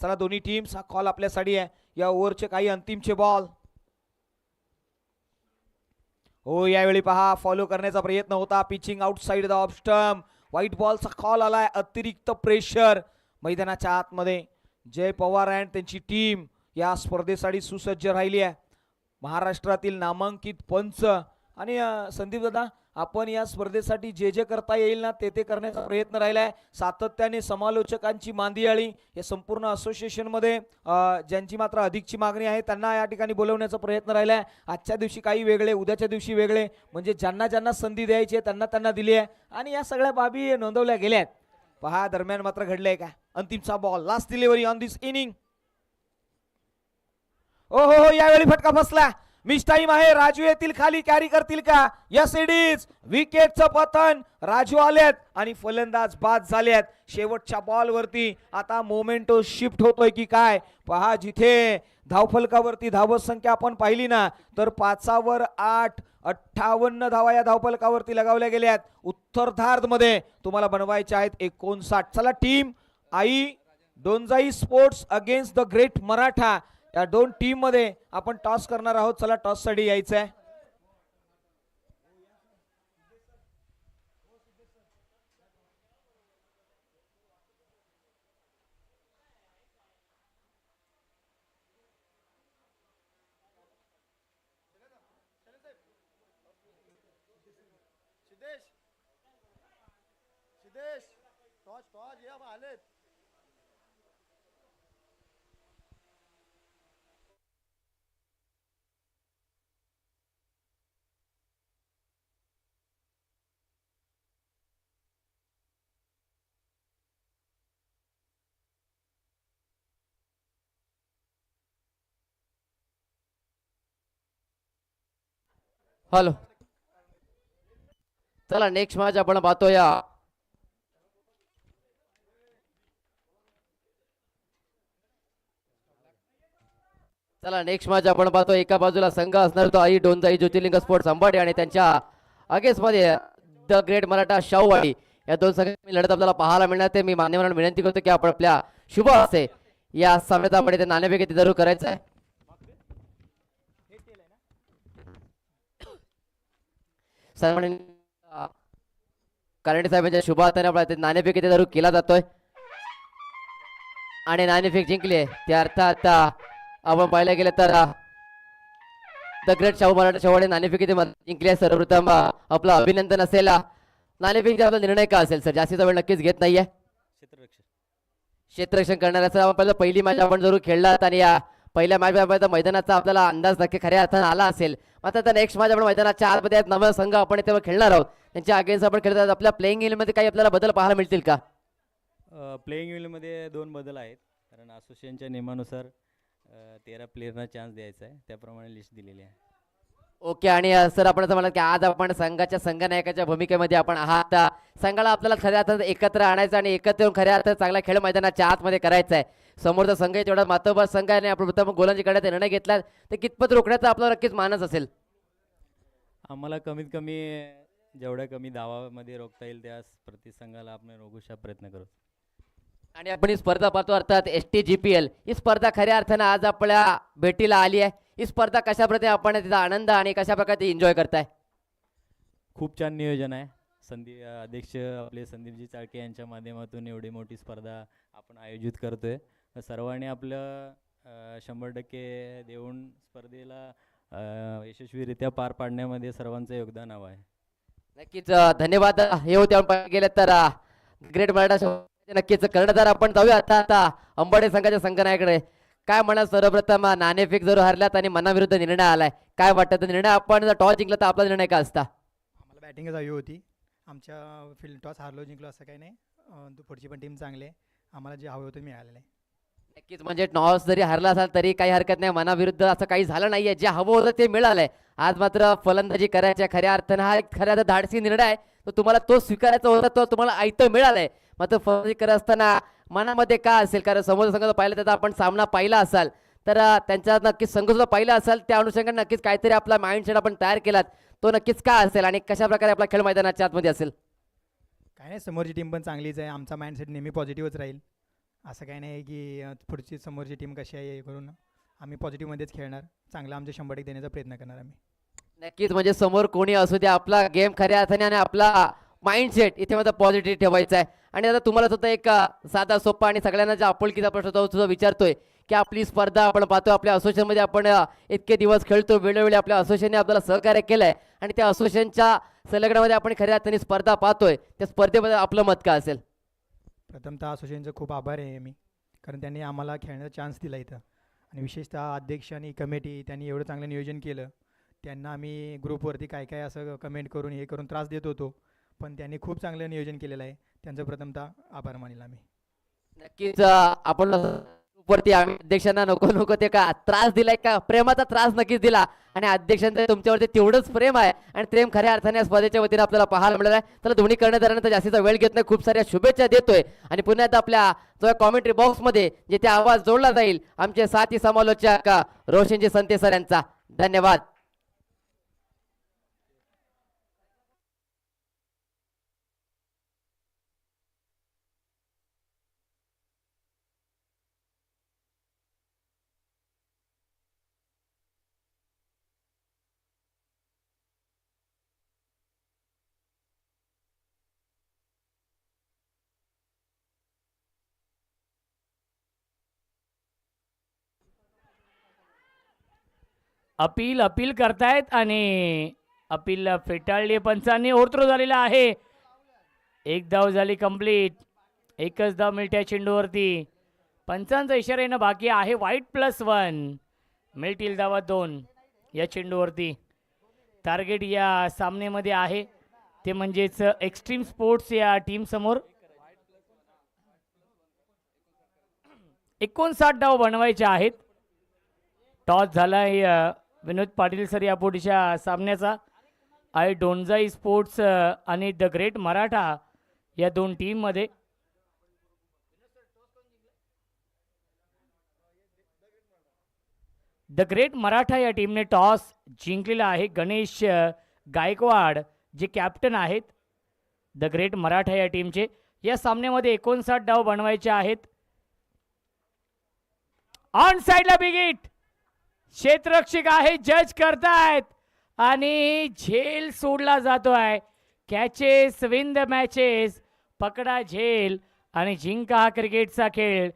चला दोन्ही टीम्स हा कॉल आपल्यासाठी आहे. या ओव्हरचे काही अंतिमचे बॉल. हो यावेळी पहा फॉलो करण्याचा प्रयत्न होता. Pitching outside the off stump. White बॉलचा कॉल आलाय. अतिरिक्त प्रेशर मैदानाच्या आतमध्ये. जय पवार अँड त्यांची टीम या स्पर्धेसाठी सुसज्ज राहिली आहे. महाराष्ट्रातील नामांकित पंच आणि संदीप दादा आपण या स्पर्धेसाठी जे जे करता येईल ना ते करण्याचा प्रयत्न राहिलाय. सातत्याने समालोचकांची मांदियाळी या संपूर्ण असोसिएशन मध्ये ज्यांची मात्र अधिकची मागणी आहे त्यांना या ठिकाणी बोलवण्याचा प्रयत्न राहिलाय. आजच्या दिवशी काही वेगळे उद्याच्या दिवशी वेगळे म्हणजे ज्यांना ज्यांना संधी द्यायची आहे त्यांना त्यांना दिली आहे आणि या सगळ्या बाबी नोंदवल्या गेल्यात. पहा दरम्यान मात्र घडलंय का. अंतिमचा ball last delivery on this inning. ओ हो यावेळी फटका फसला. मिस टाइम आहे. राजू येतील खाली कॅरी करतील का. Yes it is. विकेटचं पतन. राजू आलेत आणि फलंदाज बाद झालेत. शेवटच्या बॉल वरती आता मोमेंटो शिफ्ट होतोय की काय. पहा जिथे धावफलकावरती धावत संख्या आपण पाहिली ना तर 5वर 8 58 धावा या धावफलकावरती लगावल्या गेल्यात. उत्तरार्ध मध्ये तुम्हाला बनवायच्या आहेत 59. चला टीम आई डोंजाई sports against the great Maratha या दोन टीम मध्ये आपण टॉस करणार आहोत. चला टॉस साठी यायचंय. हॅलो चला नेक्स्ट मॅच आपण पाहतोय. चला नेक्स्ट मॅच आपण पाहतो. एका बाजूला संघ असणार तो आई डोंजाई ज्योतिर्लिंग स्पोर्ट्स अंबाडी आणि त्यांच्या अगेन्स्ट मध्ये द ग्रेट मराठा शाहूवाडी या दोन संघांची लढत आपल्याला पाहायला मिळणार. ते मी मान्यवरांना विनंती करतो की आपण आपल्या शुभ हस्ते या सामन्यात आपण ते नाणेफेक जरूर करायचं आहे. कारंडे साहेबांच्या शुभ हाताने आपला नाणेफेक इथे जरूर केला जातोय आणि नाणेफेक जिंकली त्या अर्थात आपण पाहायला गेलं तर द ग्रेट शाहू मराठा शाहूवाडी नाणेफेक इथे जिंकली. सर्वप्रथम आपलं अभिनंदन असेल. नाणेफेक आपला निर्णय का असेल सर. जास्तीचा वेळ नक्कीच घेत नाहीये. क्षेत्ररक्षण करणाऱ्याचा आपण पहिली मॅच आपण जरूर खेळलात आणि या पहिल्या मॅच मैदानाचा आपल्याला अंदाज नक्की खऱ्या अर्थाने आला असेल. मात्र आता नेक्स्ट मॅच आपण मैदानाच्या आतमध्ये नवा संघ आपण तेव्हा खेळणार आहोत. त्यांच्या अगेन्स्ट आपण खेळतात. आपल्या प्लेइंग इलेव्हनमध्ये काही आपल्याला बदल पाहायला मिळतील का. प्लेइंग इलेव्हनमध्ये 2 बदल आहेत. कारण असोसिएशनच्या नियमानुसार 13 प्लेयरना चान्स द्यायचा आहे त्याप्रमाणे लिस्ट दिलेली आहे. ओके आणि सर आपण असं म्हणाल की आज आपण संघाच्या संघनायकाच्या भूमिकेमध्ये आपण आहात. संघाला आपल्याला खऱ्या अर्थात एकत्र आणायचं आणि एकत्र येऊन खऱ्या अर्थात चांगला खेळ मैदानाच्या आतमध्ये करायचा आहे. समोरचा संघ आहे तेवढा मातोबर संघ आहे आणि आपण प्रथम गोलांची करण्याचा निर्णय घेतला तर कितपत रोखण्याचा आपला नक्कीच मानस असेल. आम्हाला कमीत कमी जेवढ्या कमी धावामध्ये रोखता येईल त्या प्रतिसंघाला आपण रोखूचा प्रयत्न करू. आणि आपण ही स्पर्धा पाहतो अर्थात STGPL ही स्पर्धा खऱ्या अर्थानं आज आपल्या भेटीला आली आहे. ही स्पर्धा कशा प्रकारे आपण तिचा आनंद आणि कशा प्रकारे एन्जॉय करताय? खूप छान नियोजन आहे. अध्यक्ष आपले संदीपजी चाळके यांच्या माध्यमातून एवढी मोठी स्पर्धा आपण आयोजित करतोय. तर सर्वांनी आपलं 100% देऊन स्पर्धेला यशस्वीरित्या पार पाडण्यामध्ये सर्वांचं योगदान हवं आहे. नक्कीच धन्यवाद. हे होते आपण गेले तर ग्रेट मराठा नक्कीच कर्णधार आपण जाऊया आता अंबाडे संघाच्या संघनायकडे. काय म्हणा सर्वप्रथम नाणेफेक जरूर हरल्यात आणि मनाविरुद्ध निर्णय आलाय, काय वाटतं? निर्णय आपण जर टॉस जिंकला तर आपला निर्णय काय असता? आम्हाला बॅटिंगच हवी होती. आमच्या फील्ड टॉस हारलो जिंकलो असं काही नाही. पुढची पण टीम चांगली आहे. आम्हाला जे हवे होते मिळालेलं आहे. नक्कीच म्हणजे टॉस जरी हरला असाल तरी काही हरकत नाही, मनाविरुद्ध असं काही झालं नाहीये. जे हवं होतं ते मिळालंय. आज मात्र फलंदाजी करायच्या खऱ्या अर्थानं हा एक खऱ्या धाडसी निर्णय आहे. तो तुम्हाला तो स्वीकारायचा होता, तो तुम्हाला आयतं मिळालंय. मात्र फलंदाजी करत असताना मनामध्ये का असेल? कारण समोर संघ पाहिलं त्याचा आपण सामना पाहिला असाल तर त्यांचा नक्कीच संघ सुद्धा पाहिला असाल, त्या अनुषंगाने नक्कीच काहीतरी आपला माइंडसेट आपण तयार केलात, तो नक्कीच का असेल आणि कशा प्रकारे आपला खेळ मैदानाच्या आतमध्ये असेल? काय नाही, समोरची टीम पण चांगलीच आहे. आमचा माइंडसेट नेहमी पॉझिटिव्हच राहील. असं काही नाही की पुढची समोरची टीम कशी आहे हे करून आम्ही पॉझिटिव्हमध्येच खेळणार. चांगला आमच्या 100% देण्याचा प्रयत्न करणार आम्ही. नक्कीच म्हणजे समोर कोणी असू द्या, आपला गेम खऱ्या अर्थाने आणि आपला माइंडसेट इथे मात्र पॉझिटिव्ह ठेवायचा आहे. आणि आता तुम्हाला सुद्धा एक साधा सोपा आणि सगळ्यांना जो आपुलकीचा प्रश्न तो सुद्धा विचारतोय की आपली स्पर्धा आपण पाहतो आपल्या असोसिएशनमध्ये आपण इतके दिवस खेळतो, वेळोवेळी आपल्या असोसिएशनने आपल्याला सहकार्य केलंय आणि त्या असोसिएशनच्या संलग्नामध्ये आपण खऱ्या अर्थाने स्पर्धा पाहतोय. त्या स्पर्धेमध्ये आपलं मत काय असेल? प्रथमतः असोसिएशनचं खूप आभार आहे मी, कारण त्यांनी आम्हाला खेळण्याचा चान्स दिला इथं. आणि विशेषतः अध्यक्ष आणि कमिटी त्यांनी एवढं चांगलं नियोजन केलं. त्यांना आम्ही ग्रुपवरती काय काय असं कमेंट करून हे करून त्रास देत होतो, पण त्यांनी खूप चांगलं नियोजन केलेलं आहे. त्यांचं प्रथमतः आभार मानेल आम्ही. नक्कीच आपण वरती आम्ही अध्यक्षांना नको ते का त्रास दिलाय का? प्रेमाचा त्रास नक्कीच दिला आणि अध्यक्षांचं तुमच्यावरती तेवढंच प्रेम आहे आणि प्रेम खऱ्या अर्थाने या स्पर्धेच्या वतीने आपल्याला पाहायला मिळालं आहे. तर दोन्ही कर्णधारांना तर जास्तीचा वेळ घेत नाही, खूप साऱ्या शुभेच्छा देतोय आणि पुन्हा एकदा आपल्या जो कॉमेंट्री बॉक्समध्ये जिथे आवाज जोडला जाईल आमचे साथी समालोचक रोशनजी संते सर यांचा. धन्यवाद. अपील करतायत आणि अपील फेटाळली पंचांनी. ओव्हरथ्रो झालेला आहे. एक धाव झाली कंप्लीट. एकच धाव मिळते चेंडूवरती. पंचांचा इशारा येणं बाकी आहे. वाईट +1 मिळतील धावा 2 या चेंडूवरती. टार्गेट या सामन्यामध्ये आहे ते म्हणजेच एक्स्ट्रीम स्पोर्ट्स या टीम समोर 59 धाव बनवायचे आहेत. टॉस झालाय विनोद पाटील सर या पुढच्या सामन्याचा आहे. डोंजाई स्पोर्ट्स आणि द ग्रेट मराठा या दोन टीम मध्ये. द ग्रेट मराठा या टीमने टॉस जिंकलेला आहे. गणेश गायकवाड जे कॅप्टन आहेत द ग्रेट मराठा या टीमचे. या सामन्यामध्ये 59 धाव बनवायचे आहेत. ऑन साइडला बिग हिट. क्षेत्ररक्षक आहे, जज करतायत आणि झेल सोडला जातोय. Catches win the matches. पकडा झेल आणि जिंका हा क्रिकेटचा खेळ.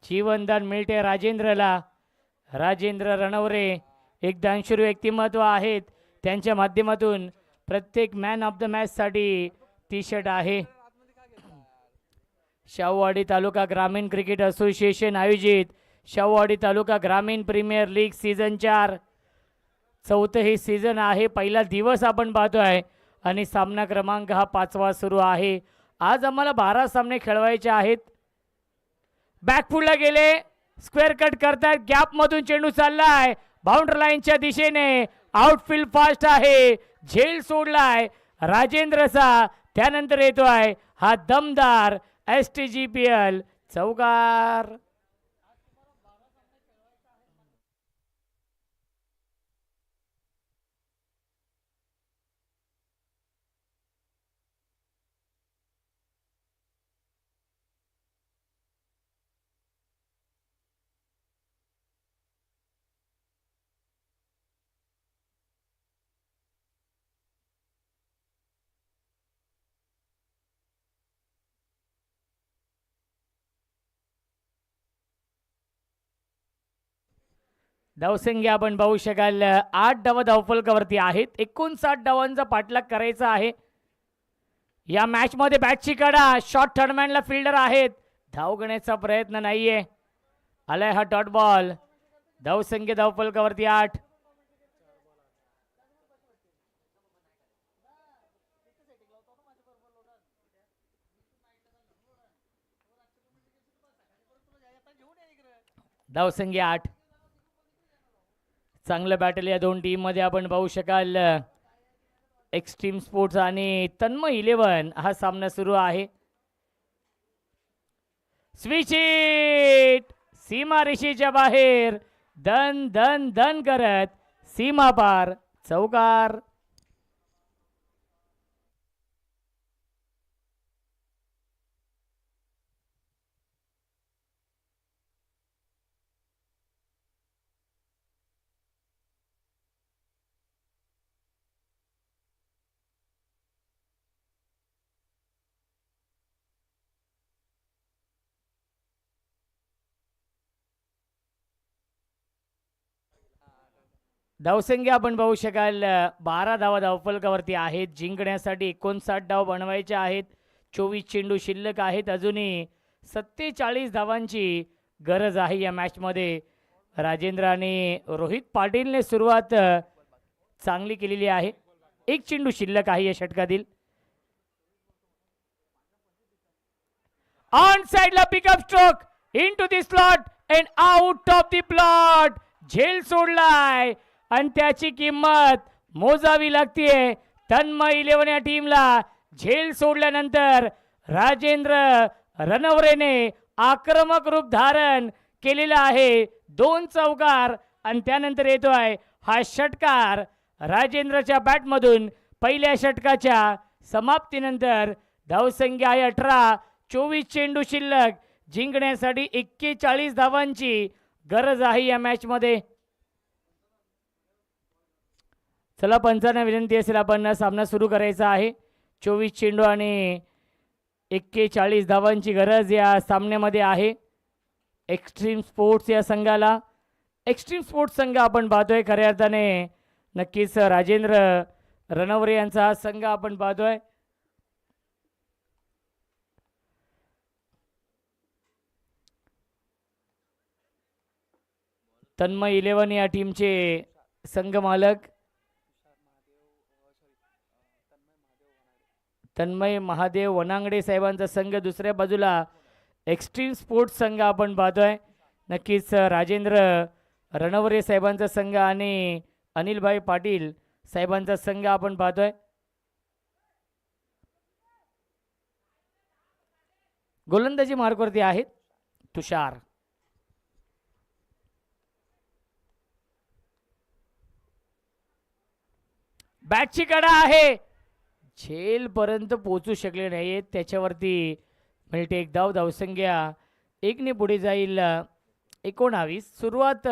जीवनदान मिळते राजेंद्रला. राजेंद्र रणवरे एक दानशूर व्यक्तिमत्व आहेत. त्यांच्या माध्यमातून प्रत्येक मॅन ऑफ द मॅच साठी टी शर्ट आहे. शाहूवाडी तालुका ग्रामीण क्रिकेट असोसिएशन आयोजित शाहूवाडी तालुका ग्रामीण प्रीमियर लीग सीझन 4 चौथं हे सीझन आहे. पहिला दिवस आपण पाहतोय आणि सामना क्रमांक हा 5वा सुरू आहे. आज आम्हाला 12 सामने खेळवायचे आहेत. बॅकफुटला गेले, स्क्वेअर कट करतायत. गॅप मधून चेंडू चाललाय बाउंड्री लाईनच्या दिशेने. आउटफील्ड फास्ट आहे. झेल सोडलाय राजेंद्रचा. त्यानंतर येतोय हा दमदार STGPL चौकार. धावसंख्या आपण पाहू शकाल 8 धावा धावफलकावरती आहेत. 59 धावांचा पाठलाग करायचा आहे या मॅच मध्ये. बॅटची कडा, शॉर्ट थर्डमॅनला फिल्डर आहेत, धाव घेण्याचा प्रयत्न नाहीये. आलाय हा डॉट बॉल. धावसंख्या धावफलकावरती 8. धावसंख्या 8. चांगलं बॅटल या दोन टीम मध्ये आपण पाहू शकाल. एक्स्ट्रीम स्पोर्ट्स आणि तन्मय 11 हा सामना सुरू आहे. स्विच हिट, सीमा रेषेच्या बाहेर, दन दन दन करत सीमा पार, चौकार. धावसंख्या आपण पाहू शकाल 12 धावा धावफलकावरती आहेत. जिंकण्यासाठी 59 धाव बनवायचे आहेत. 24 चेंडू शिल्लक आहेत. अजूनही 47 धावांची गरज आहे या मॅचमध्ये. राजेंद्र आणि रोहित पाटीलने सुरुवात चांगली केलेली आहे. 1 चेंडू शिल्लक आहे या षटकातील. ऑन साइडला pickup stroke, into the slot and out of the plot. झेल सोडलाय आणि त्याची किंमत मोजावी लागतीये. तन्मय 11 या टीमला झेल सोडल्यानंतर राजेंद्र रणवरेने आक्रमक रूप धारण केलेलं आहे. 2 चौकार आणि त्यानंतर येतोय हा षटकार राजेंद्रच्या बॅटमधून. पहिल्या षटकाच्या समाप्तीनंतर धावसंख्या आहे 18. 24 चेंडू शिल्लक. जिंकण्यासाठी 41 धावांची गरज आहे या मॅच मध्ये. चला पंचांना विनंती असेल आपण सामना सुरू करायचा आहे. 24 चेंडू आणि 41 धावांची गरज या सामन्यामध्ये आहे. एक्स्ट्रीम स्पोर्ट्स या संघाला, एक्स्ट्रीम स्पोर्ट्स संघ आपण पाहतोय खऱ्या अर्थाने. नक्कीच राजेंद्र रणवरे यांचा हा संघ आपण पाहतोय. तन्मय 11 या टीमचे संघ मालक तन्मय महादेव वनांगडे साहेबांचा संघ. दुसऱ्या बाजूला एक्स्ट्रीम स्पोर्ट्स संघ आपण पाहतोय. नक्कीच राजेंद्र रणवरे साहेबांचा संघ आणि अनिलभाई पाटील साहेबांचा संघ आपण पाहतोय. गोलंदाजी मार्कवरती आहेत तुषार. बॅटची कडा आहे, झेल पर्यंत पोहोचू शकले नाहीत. त्याच्यावरती मिळते एक धाव. धावसंख्या 1 ने पुढे जाईल 19. सुरुवात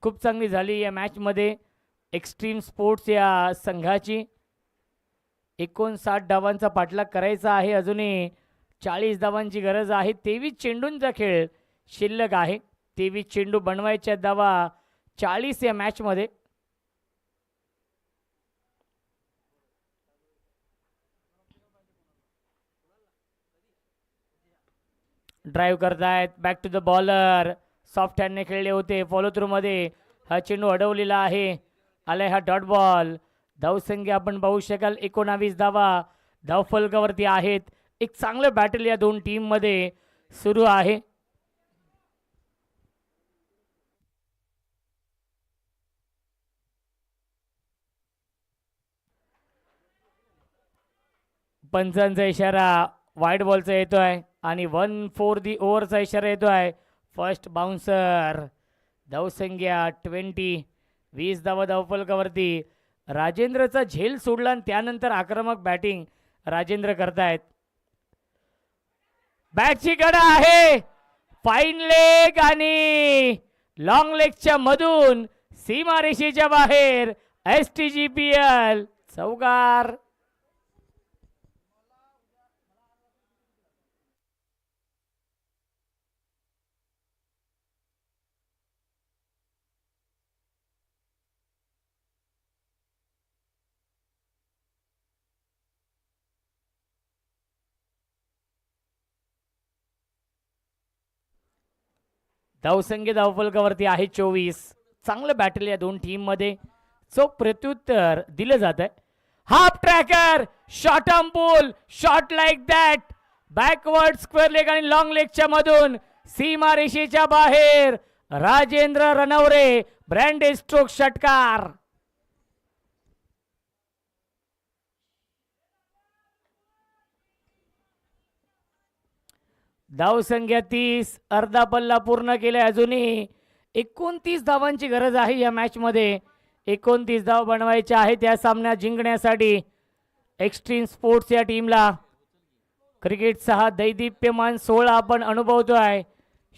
खूप चांगली झाली या मॅचमध्ये एक्स्ट्रीम स्पोर्ट्स या संघाची. 59 धावांचा पाठलाग करायचा आहे. अजूनही 40 धावांची गरज आहे. 23 चेंडूंचा खेळ शिल्लक आहे. 23 चेंडू बनवायच्या धावा 40 या मॅचमध्ये. ड्राईव्ह करतायत. Back to the bowler. Soft हँडने खेळले होते. फॉलो थ्रू मध्ये हा चेंडू अडवलेला आहे. आलाय हा डॉट बॉल. धावसंख्या आपण पाहू शकाल 19 धावा धावफलकावरती आहेत. एक चांगलं बॅटल या दोन टीम मध्ये सुरू आहे. पंचांचा इशारा वाईड बॉलचा येतोय आणि 1 फॉर दी ओव्हरचा इशारा येतोय. First bouncer. धावसंख्या 20. 20 धावा धावफलकावरती. राजेंद्रचा झेल सोडला आणि त्यानंतर आक्रमक बॅटिंग राजेंद्र करतायत. बॅटची कडा आहे. फाईन लेग आणि लॉंग लेगच्या मधून सीमारेषेच्या बाहेर. STGPL चौकार. धावसंख्या धावफलकावरती आहे 24. चांगलं बॅटल या दोन टीम मध्ये चोख प्रत्युत्तर दिलं जात आहे. Half tracker short arm pull shot like that backward square leg आणि लॉंग लेगच्या मधून सीमा रेषेच्या बाहेर राजेंद्र रणवरे ब्रँडेड स्ट्रोक षटकार. धावसंख्या 30. अर्धा पल्ला पूर्ण केलाय. अजूनही 29 धावांची गरज आहे या मॅच मध्ये. 29 धाव बनवायच्या आहेत या सामन्यात जिंकण्यासाठी. एक्स्ट्रीम स्पोर्ट्स या टीमला क्रिकेटचा हा दैदिप्यमान सोहळा आपण अनुभवतोय.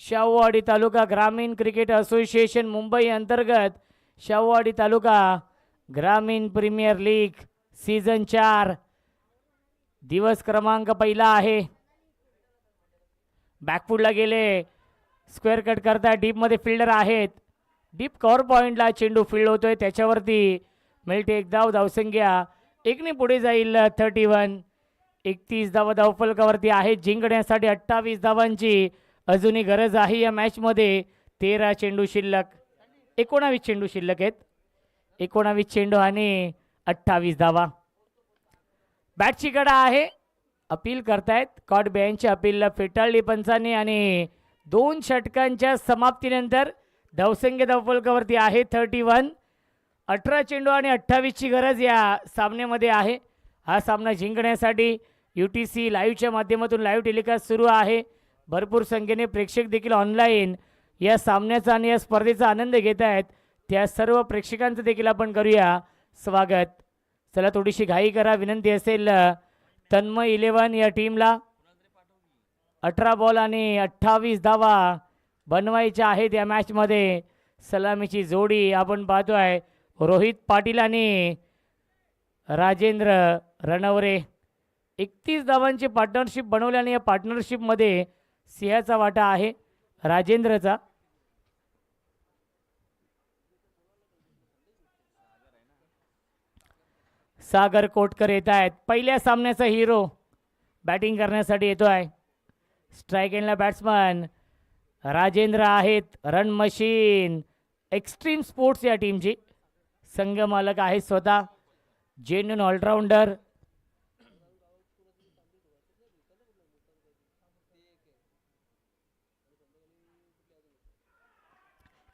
शाहूवाडी तालुका ग्रामीण क्रिकेट असोसिएशन मुंबई अंतर्गत शाहूवाडी तालुका ग्रामीण प्रीमियर लीग सीझन 4 दिवस क्रमांक पहिला आहे. बॅकफुटला गेले स्क्वेअर कट करता डीप मध्ये फिल्डर आहेत. डीप कव्हर पॉइंटला चेंडू फील्ड होतोय त्याच्यावरती मिळते एक धाव. धावसंख्या एकने पुढे जाईल 31. 31 धावा धावफलकावरती आहेत. जिंकण्यासाठी 28 धावांची अजूनही गरज आहे या मॅच मध्ये. 13 चेंडू शिल्लक. 19 चेंडू शिल्लक आहेत. 19 चेंडू आणि 28 धावा. बॅटची कडा आहे. अपील करतायत. कॉट बेंच अपीलला फेटाळली पंचांनी आणि 2 षटकांच्या समाप्तीनंतर धावसंख्या धावफलकावरती आहे 31. 18 चेंडू आणि 28 ची गरज या सामन्यामध्ये आहे. हा सामना जिंकण्यासाठी UTC लाईव्हच्या माध्यमातून लाईव्ह टेलिकास्ट सुरू आहे. भरपूर संख्येने प्रेक्षक देखील ऑनलाईन या सामन्याचा आणि या स्पर्धेचा आनंद घेत आहेत. त्या सर्व प्रेक्षकांचं देखील आपण करूया स्वागत. चला थोडीशी घाई करा विनंती असेल. तन्मय 11 या टीमला 18 बॉल आणि 28 धावा बनवायच्या आहेत या मॅचमध्ये. सलामीची जोडी आपण पाहतोय रोहित पाटील आणि राजेंद्र रणवरे. 31 धावांची पार्टनरशिप बनवली आणि या पार्टनरशिपमध्ये सिंहाचा वाटा आहे राजेंद्रचा. सागर कोटकर येत आहेत. पहिल्या सामन्याचा हिरो बॅटिंग करण्यासाठी येतोय. स्ट्राईक एंडला बॅट्समन राजेंद्र आहेत. रन मशीन एक्स्ट्रीम स्पोर्ट्स या टीमची संघ मालक आहे स्वतः. Genuine allrounder.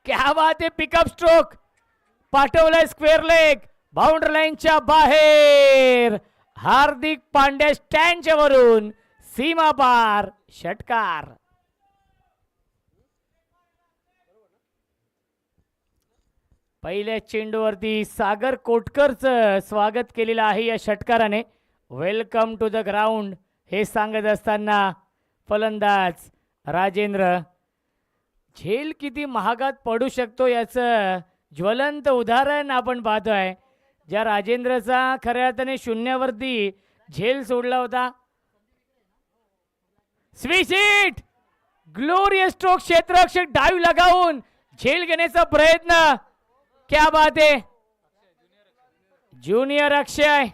क्या बात आहे. पिकअप स्ट्रोक पाठवलाय स्क्वेअर लेग बाउंड्री लाईनच्या बाहेर. हार्दिक पांड्या स्टँडच्या वरून सीमा पार षटकार. पहिल्या चेंडूवरती सागर कोटकरचं स्वागत केलेलं आहे या षटकाराने. वेलकम टू द ग्राउंड हे सांगत असताना फलंदाज राजेंद्र. झेल किती महागात पडू शकतो याचं ज्वलंत उदाहरण आपण पाहतोय. ज्या राजेंद्रचा खऱ्या अर्थाने शून्यावरती झेल सोडला होता. स्विच हिट ग्लोरियस स्ट्रोक क्षेत्ररक्षक डाईव्ह लगावून झेल घेण्याचा प्रयत्न. क्या बात आहे. ज्युनियर अक्षय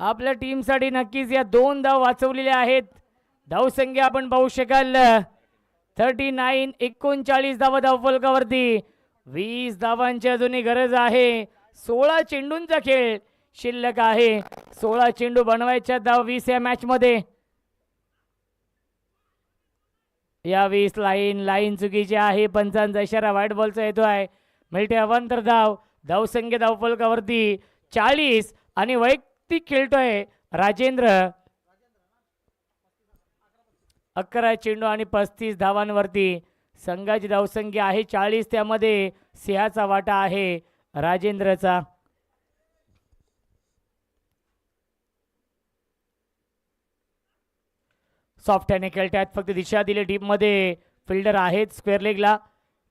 आपल्या टीमसाठी नक्कीच या 2 धाव वाचवलेल्या आहेत. धावसंख्या आपण पाहू शकाल 39. 39 धावा धावफलकावरती. 20 धावांची अजूनही गरज आहे. 16 चेंडूंचा खेळ शिल्लक आहे. 16 चेंडू बनवायच्या धाव 20 या मॅच मध्ये. या 20 लाईन चुकीची आहे. पंचांचा इशारा व्हाईट बॉलचा येतोय. मिळते अवांतर धाव. धावसंख्या धावफलकावरती 40 आणि वैयक्तिक खेळतोय राजेंद्र. 11 चेंडू आणि 35 धावांवरती संघाची धावसंख्या आहे 40. त्यामध्ये सिंहाचा वाटा आहे राजेंद्रचा. सॉफ्ट हँड खेळतात. फक्त दिशा दिली डीप मध्ये फिल्डर आहेत स्क्वेअर लेगला.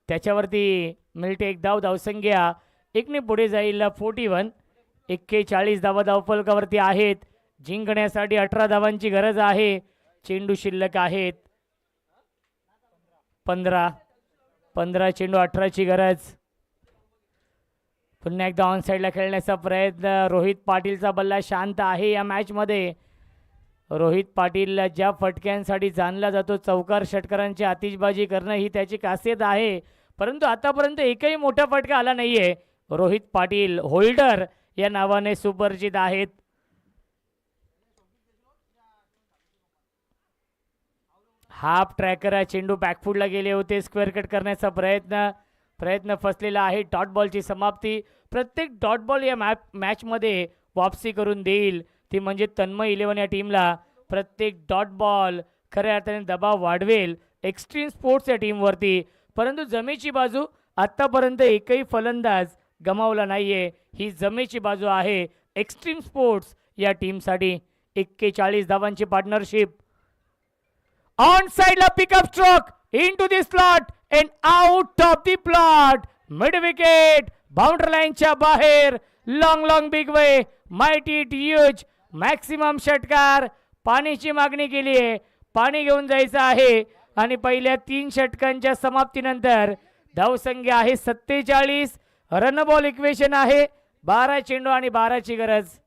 त्याच्यावरती मिळते एक धाव. धावसंख्या एकने पुढे जाईल 41. 41 धावा धावफलकावरती आहेत. जिंकण्यासाठी 18 धावांची गरज आहे. चेंडू शिल्लक आहेत 15 चेंडू 18 ची गरज. पुन्हा एकदा ऑन साईडला खेळण्याचा प्रयत्न. रोहित पाटीलचा बल्ला शांत आहे या मॅच मध्ये. रोहित पाटीलला ज्या फटक्यांसाठी जाणला जातो, चौकार षटकारांची आतिषबाजी करणं ही त्याची खासियत आहे, परंतु आतापर्यंत एकही मोठा फटका आला नाहीये. रोहित पाटील होल्डर या नावाने सुपरिचित आहेत. हाफ ट्रॅकर हा चेंडू बॅकफुटला गेले होते. स्क्वेअर कट करण्याचा प्रयत्न फसलेला आहे. डॉट बॉलची समाप्ती. प्रत्येक डॉट बॉल या मॅचमध्ये वापसी करून देईल ती म्हणजे तन्मय 11 या टीमला. प्रत्येक डॉट बॉल खऱ्या अर्थाने दबाव वाढवेल एक्स्ट्रीम स्पोर्ट्स या टीमवरती. परंतु जमेची बाजू आत्तापर्यंत एकही फलंदाज गमावला नाहीये. ही जमेची बाजू आहे एक्स्ट्रीम स्पोर्ट्स या टीमसाठी. 41 धावांची पार्टनरशिप. ऑन साइडला pickup stroke into the slot and out of the plot. Mid wicket boundary लाईनच्या बाहेर. Long big way mighty huge maximum षटकार. पाण्याची मागणी केली आहे, पाणी घेऊन जायचं आहे आणि पहिल्या 3 षटकांच्या समाप्तीनंतर धावसंख्या आहे 47. रन बॉल इक्वेशन आहे 12 चेंडू आणि 12ची गरज.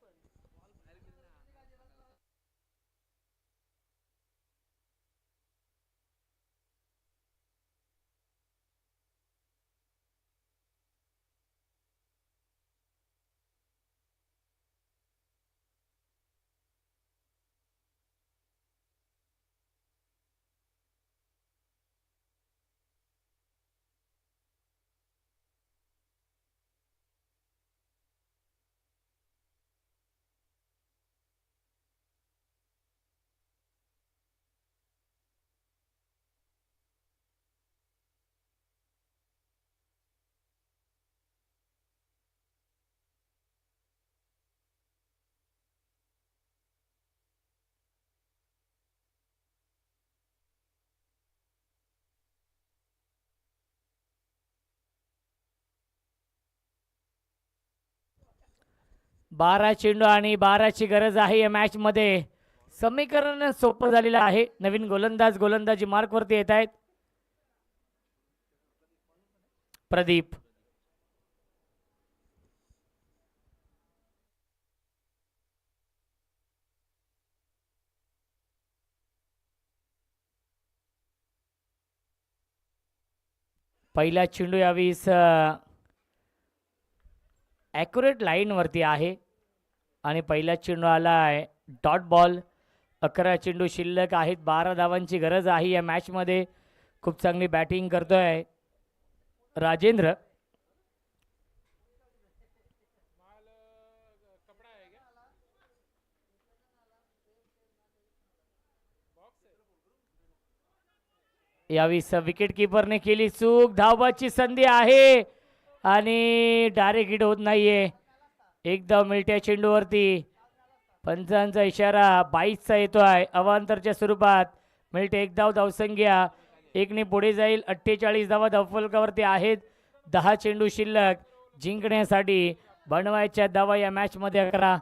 बारा चेंडू आणि 12ची गरज आहे या मॅच मध्ये. समीकरण सोपं झालेलं आहे. नवीन गोलंदाजी मार्क वरती येत आहेत. प्रदीप पहिला चेंडू यावेळेस ॲक्युरेट लाईनवरती आहे आणि पहिला चेंडू आला आहे डॉट बॉल. 11 चेंडू शिल्लक आहेत. 12 धावांची गरज आहे या मॅचमध्ये. खूप चांगली बॅटिंग करतोय राजेंद्र. यावेळी विकेट किपरने केली चूक. धावबाची संधी आहे आणि डायरेक्ट हिट होत नाहीये. एकदा मिळत्या चेंडूवरती पंचांचा इशारा 22चा येतोय अवांतरच्या स्वरूपात. मिळते एक धावसंख्या 1ने पुढे जाईल. 48 धावा धावफलकावरती आहेत. 10 चेंडू शिल्लक. जिंकण्यासाठी बनवायच्या धावा या मॅच मध्ये 11.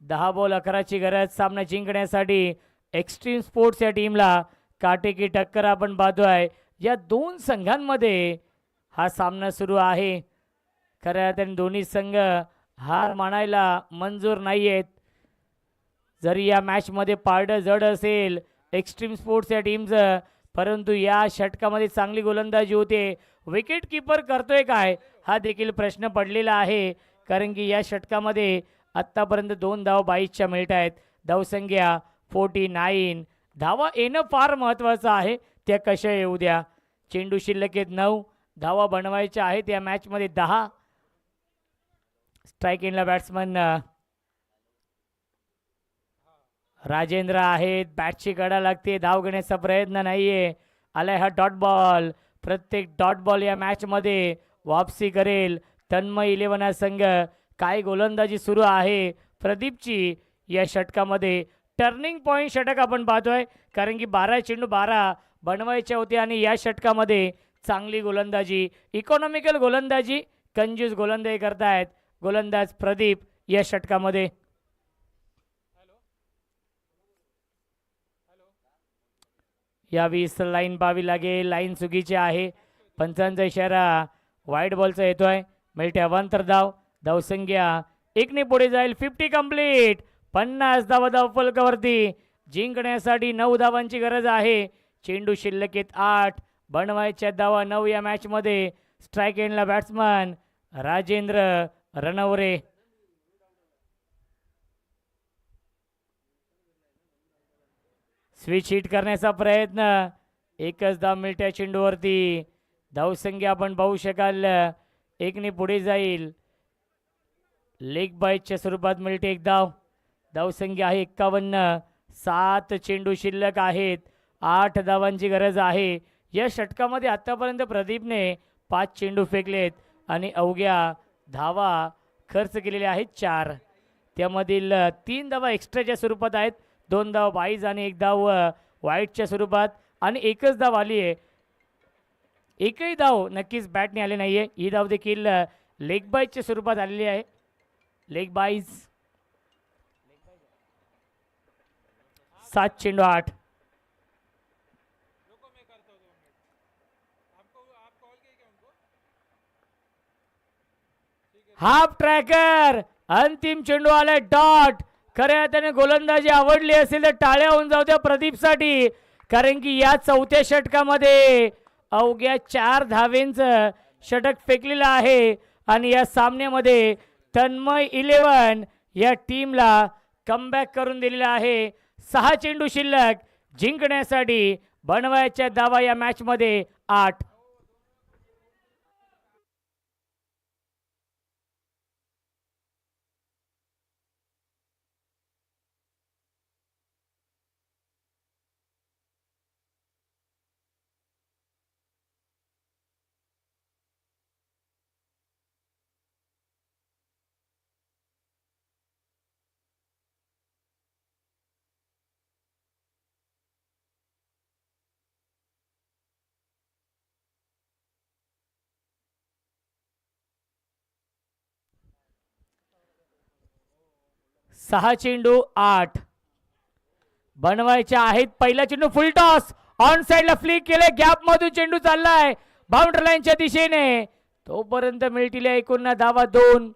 10 बॉल 11ची गरज सामना जिंकण्यासाठी. एक्स्ट्रीम स्पोर्ट्स या टीमला काटेकी टक्कर आपण पाहतोय. या 2 संघांमध्ये हा सामना सुरू आहे. खऱ्या अर्थाने दोन्ही संघ हार मानायला मंजूर नाहीयेत. जरी या मॅच मध्ये पारडं जड असेल एक्स्ट्रीम स्पोर्ट्स या टीमचं, परंतु या षटकामध्ये चांगली गोलंदाजी होते. विकेट किपर करतोय काय हा देखील प्रश्न पडलेला आहे. कारण की या षटकामध्ये आत्तापर्यंत 2 धावा 22च्या मिळत आहेत. धावसंख्या 49. धावा येणं फार महत्त्वाचं आहे. त्या कशा येऊ द्या. चेंडू शिल्लक आहेत 9. धावा बनवायच्या आहेत या मॅचमध्ये 10. स्ट्राईक इनला बॅट्समन राजेंद्र आहेत. बॅटची कडा लागते. धाव घेण्याचा प्रयत्न नाहीये. आलाय हा डॉट बॉल. प्रत्येक डॉट बॉल या मॅचमध्ये वापसी करेल तन्मय 11 संघ. काय गोलंदाजी सुरू आहे प्रदीपची या षटकामध्ये. टर्निंग पॉईंट षटक आपण पाहतोय. कारण की 12 चेंडू 12 बनवायचे होते आणि या षटकामध्ये चांगली गोलंदाजी, इकॉनॉमिकल गोलंदाजी, कंजूस गोलंदाजी करतायत गोलंदाज प्रदीप या षटकामध्ये. यावेळी लाईन पाहावी लागेल. लाईन चुकीची आहे. पंचांचा इशारा वाईट बॉलचा येतोय. मिळते अवांतर धाव. धावसंख्या 1ने पुढे जाईल. 50 कंप्लीट. 50 धावा धावफलकावरती. जिंकण्यासाठी 9 धावांची गरज आहे. चेंडू शिल्लक आहेत 8. बनवायच्या धावा 9 या मॅच मध्ये. स्ट्राईक एंडला batsman Rajendra Ranaware. Switch hit करण्याचा प्रयत्न. एकच धाव मिळत्या चेंडूवरती. धावसंख्या आपण पाहू शकाल 1ने पुढे जाईल. लेग बाईटच्या स्वरूपात मिळते 1 धाव. धावसंख्या आहे 51. 7 चेंडू शिल्लक आहेत. 8 धावांची गरज आहे. या षटकामध्ये आतापर्यंत प्रदीपने 5 चेंडू फेकलेत आणि अवघ्या धावा खर्च केलेल्या आहेत 4. त्यामधील 3 धावा एक्स्ट्राच्या स्वरूपात आहेत. 2 धाव वाईज आणि 1 धाव वाईटच्या स्वरूपात आणि एकच धाव आली आहे. एकही धाव नक्कीच बॅटने आले नाहीये. ही धाव देखील लेग बाईजच्या स्वरूपात आलेली आहे. लेग बाईज. 7 चेंडू 8. Half tracker. अंतिम चेंडू आलाय डॉट. खऱ्या अर्थाने गोलंदाजी आवडली असेल तर टाळ्या होऊन जाऊ द्या प्रदीपसाठी, कारण की या 4थ्या षटकामध्ये अवघ्या 4 धावेंचं षटक फेकलेलं आहे आणि या सामन्यामध्ये तन्मय 11 या टीमला कमबॅक करून दिलेला आहे. 6 चेंडू शिल्लक. जिंकण्यासाठी बनवायच्या धावा या मॅच मध्ये 8. सहा चेंडू 8 बनवायचे आहेत. पहिला चेंडू फुल टॉस. ऑन साइडला फ्लिक केले. गॅप मधून चेंडू चाललाय बाउंड्री लाईनच्या दिशेने. तोपर्यंत मिळतील एकूण धावा 2.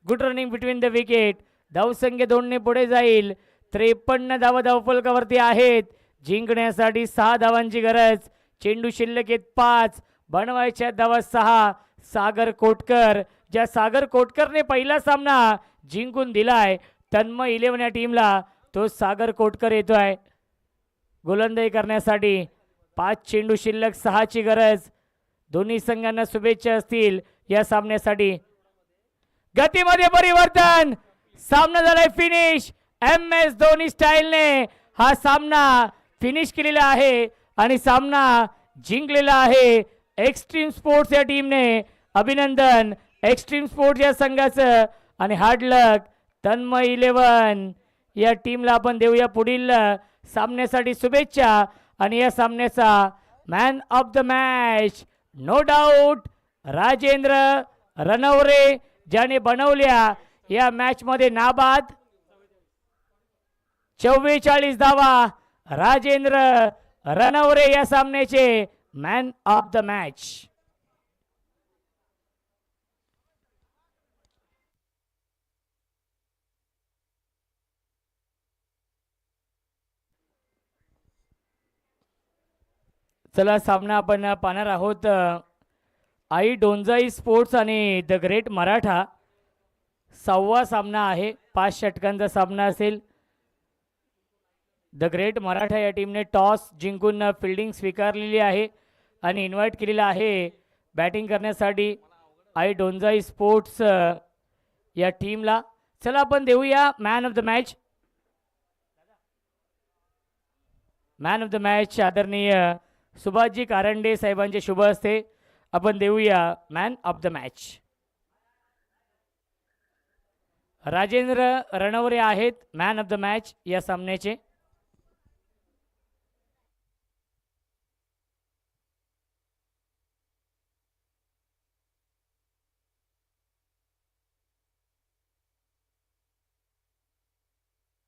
Good running between the wicket. धावसंख्या 2 ने पुढे जाईल. 53 धावा धावफलकावरती आहेत. जिंकण्यासाठी 6 धावांची गरज. चेंडू शिल्लक आहेत 5. बनवायच्या धावा 6. सागर कोटकर. ज्या सागर कोटकरने पहिला सामना जिंकून दिलाय तन्मय 11 या टीमला, तो सागर कोटकर येतोय गोलंदाजी करण्यासाठी. 5 चेंडू शिल्लक. 6 ची गरज. दोन्ही संघांना शुभेच्छा असतील या सामन्यासाठी. गतीमध्ये परिवर्तन. सामना झालाय फिनिश. MS धोनी स्टाईलने हा सामना फिनिश केलेला आहे आणि सामना जिंकलेला आहे एक्स्ट्रीम स्पोर्ट्स या टीमने. अभिनंदन एक्स्ट्रीम स्पोर्ट्स या संघाचं आणि हार्ड लक तन्मय 11 या टीमला आपण देऊया पुढील सामन्यासाठी शुभेच्छा. आणि या सामन्याचा man of the match no doubt Rajendra Ranaware, ज्याने बनवल्या या मॅच मध्ये नाबाद 44 धावा. राजेंद्र रणवरे या सामन्याचे मॅन ऑफ द मॅच. चला सामना आपण पाहणार आहोत. आई डोंजाई स्पोर्ट्स आणि द ग्रेट मराठा. 6वा सामना आहे. 5 षटकांचा सामना असेल. द ग्रेट मराठा या टीमने टॉस जिंकून फिल्डिंग स्वीकारलेली आहे आणि इन्व्हाइट केलेला आहे बॅटिंग करण्यासाठी आई डोंजाई स्पोर्ट्स या टीमला. चला आपण देऊया man of the match. Man of the match आदरणीय सुभाषजी कारंडे साहेबांचे शुभ हस्ते आपण देऊया man of the match. Rajendra Ranaware आहेत मॅन ऑफ द मॅच या सामन्याचे.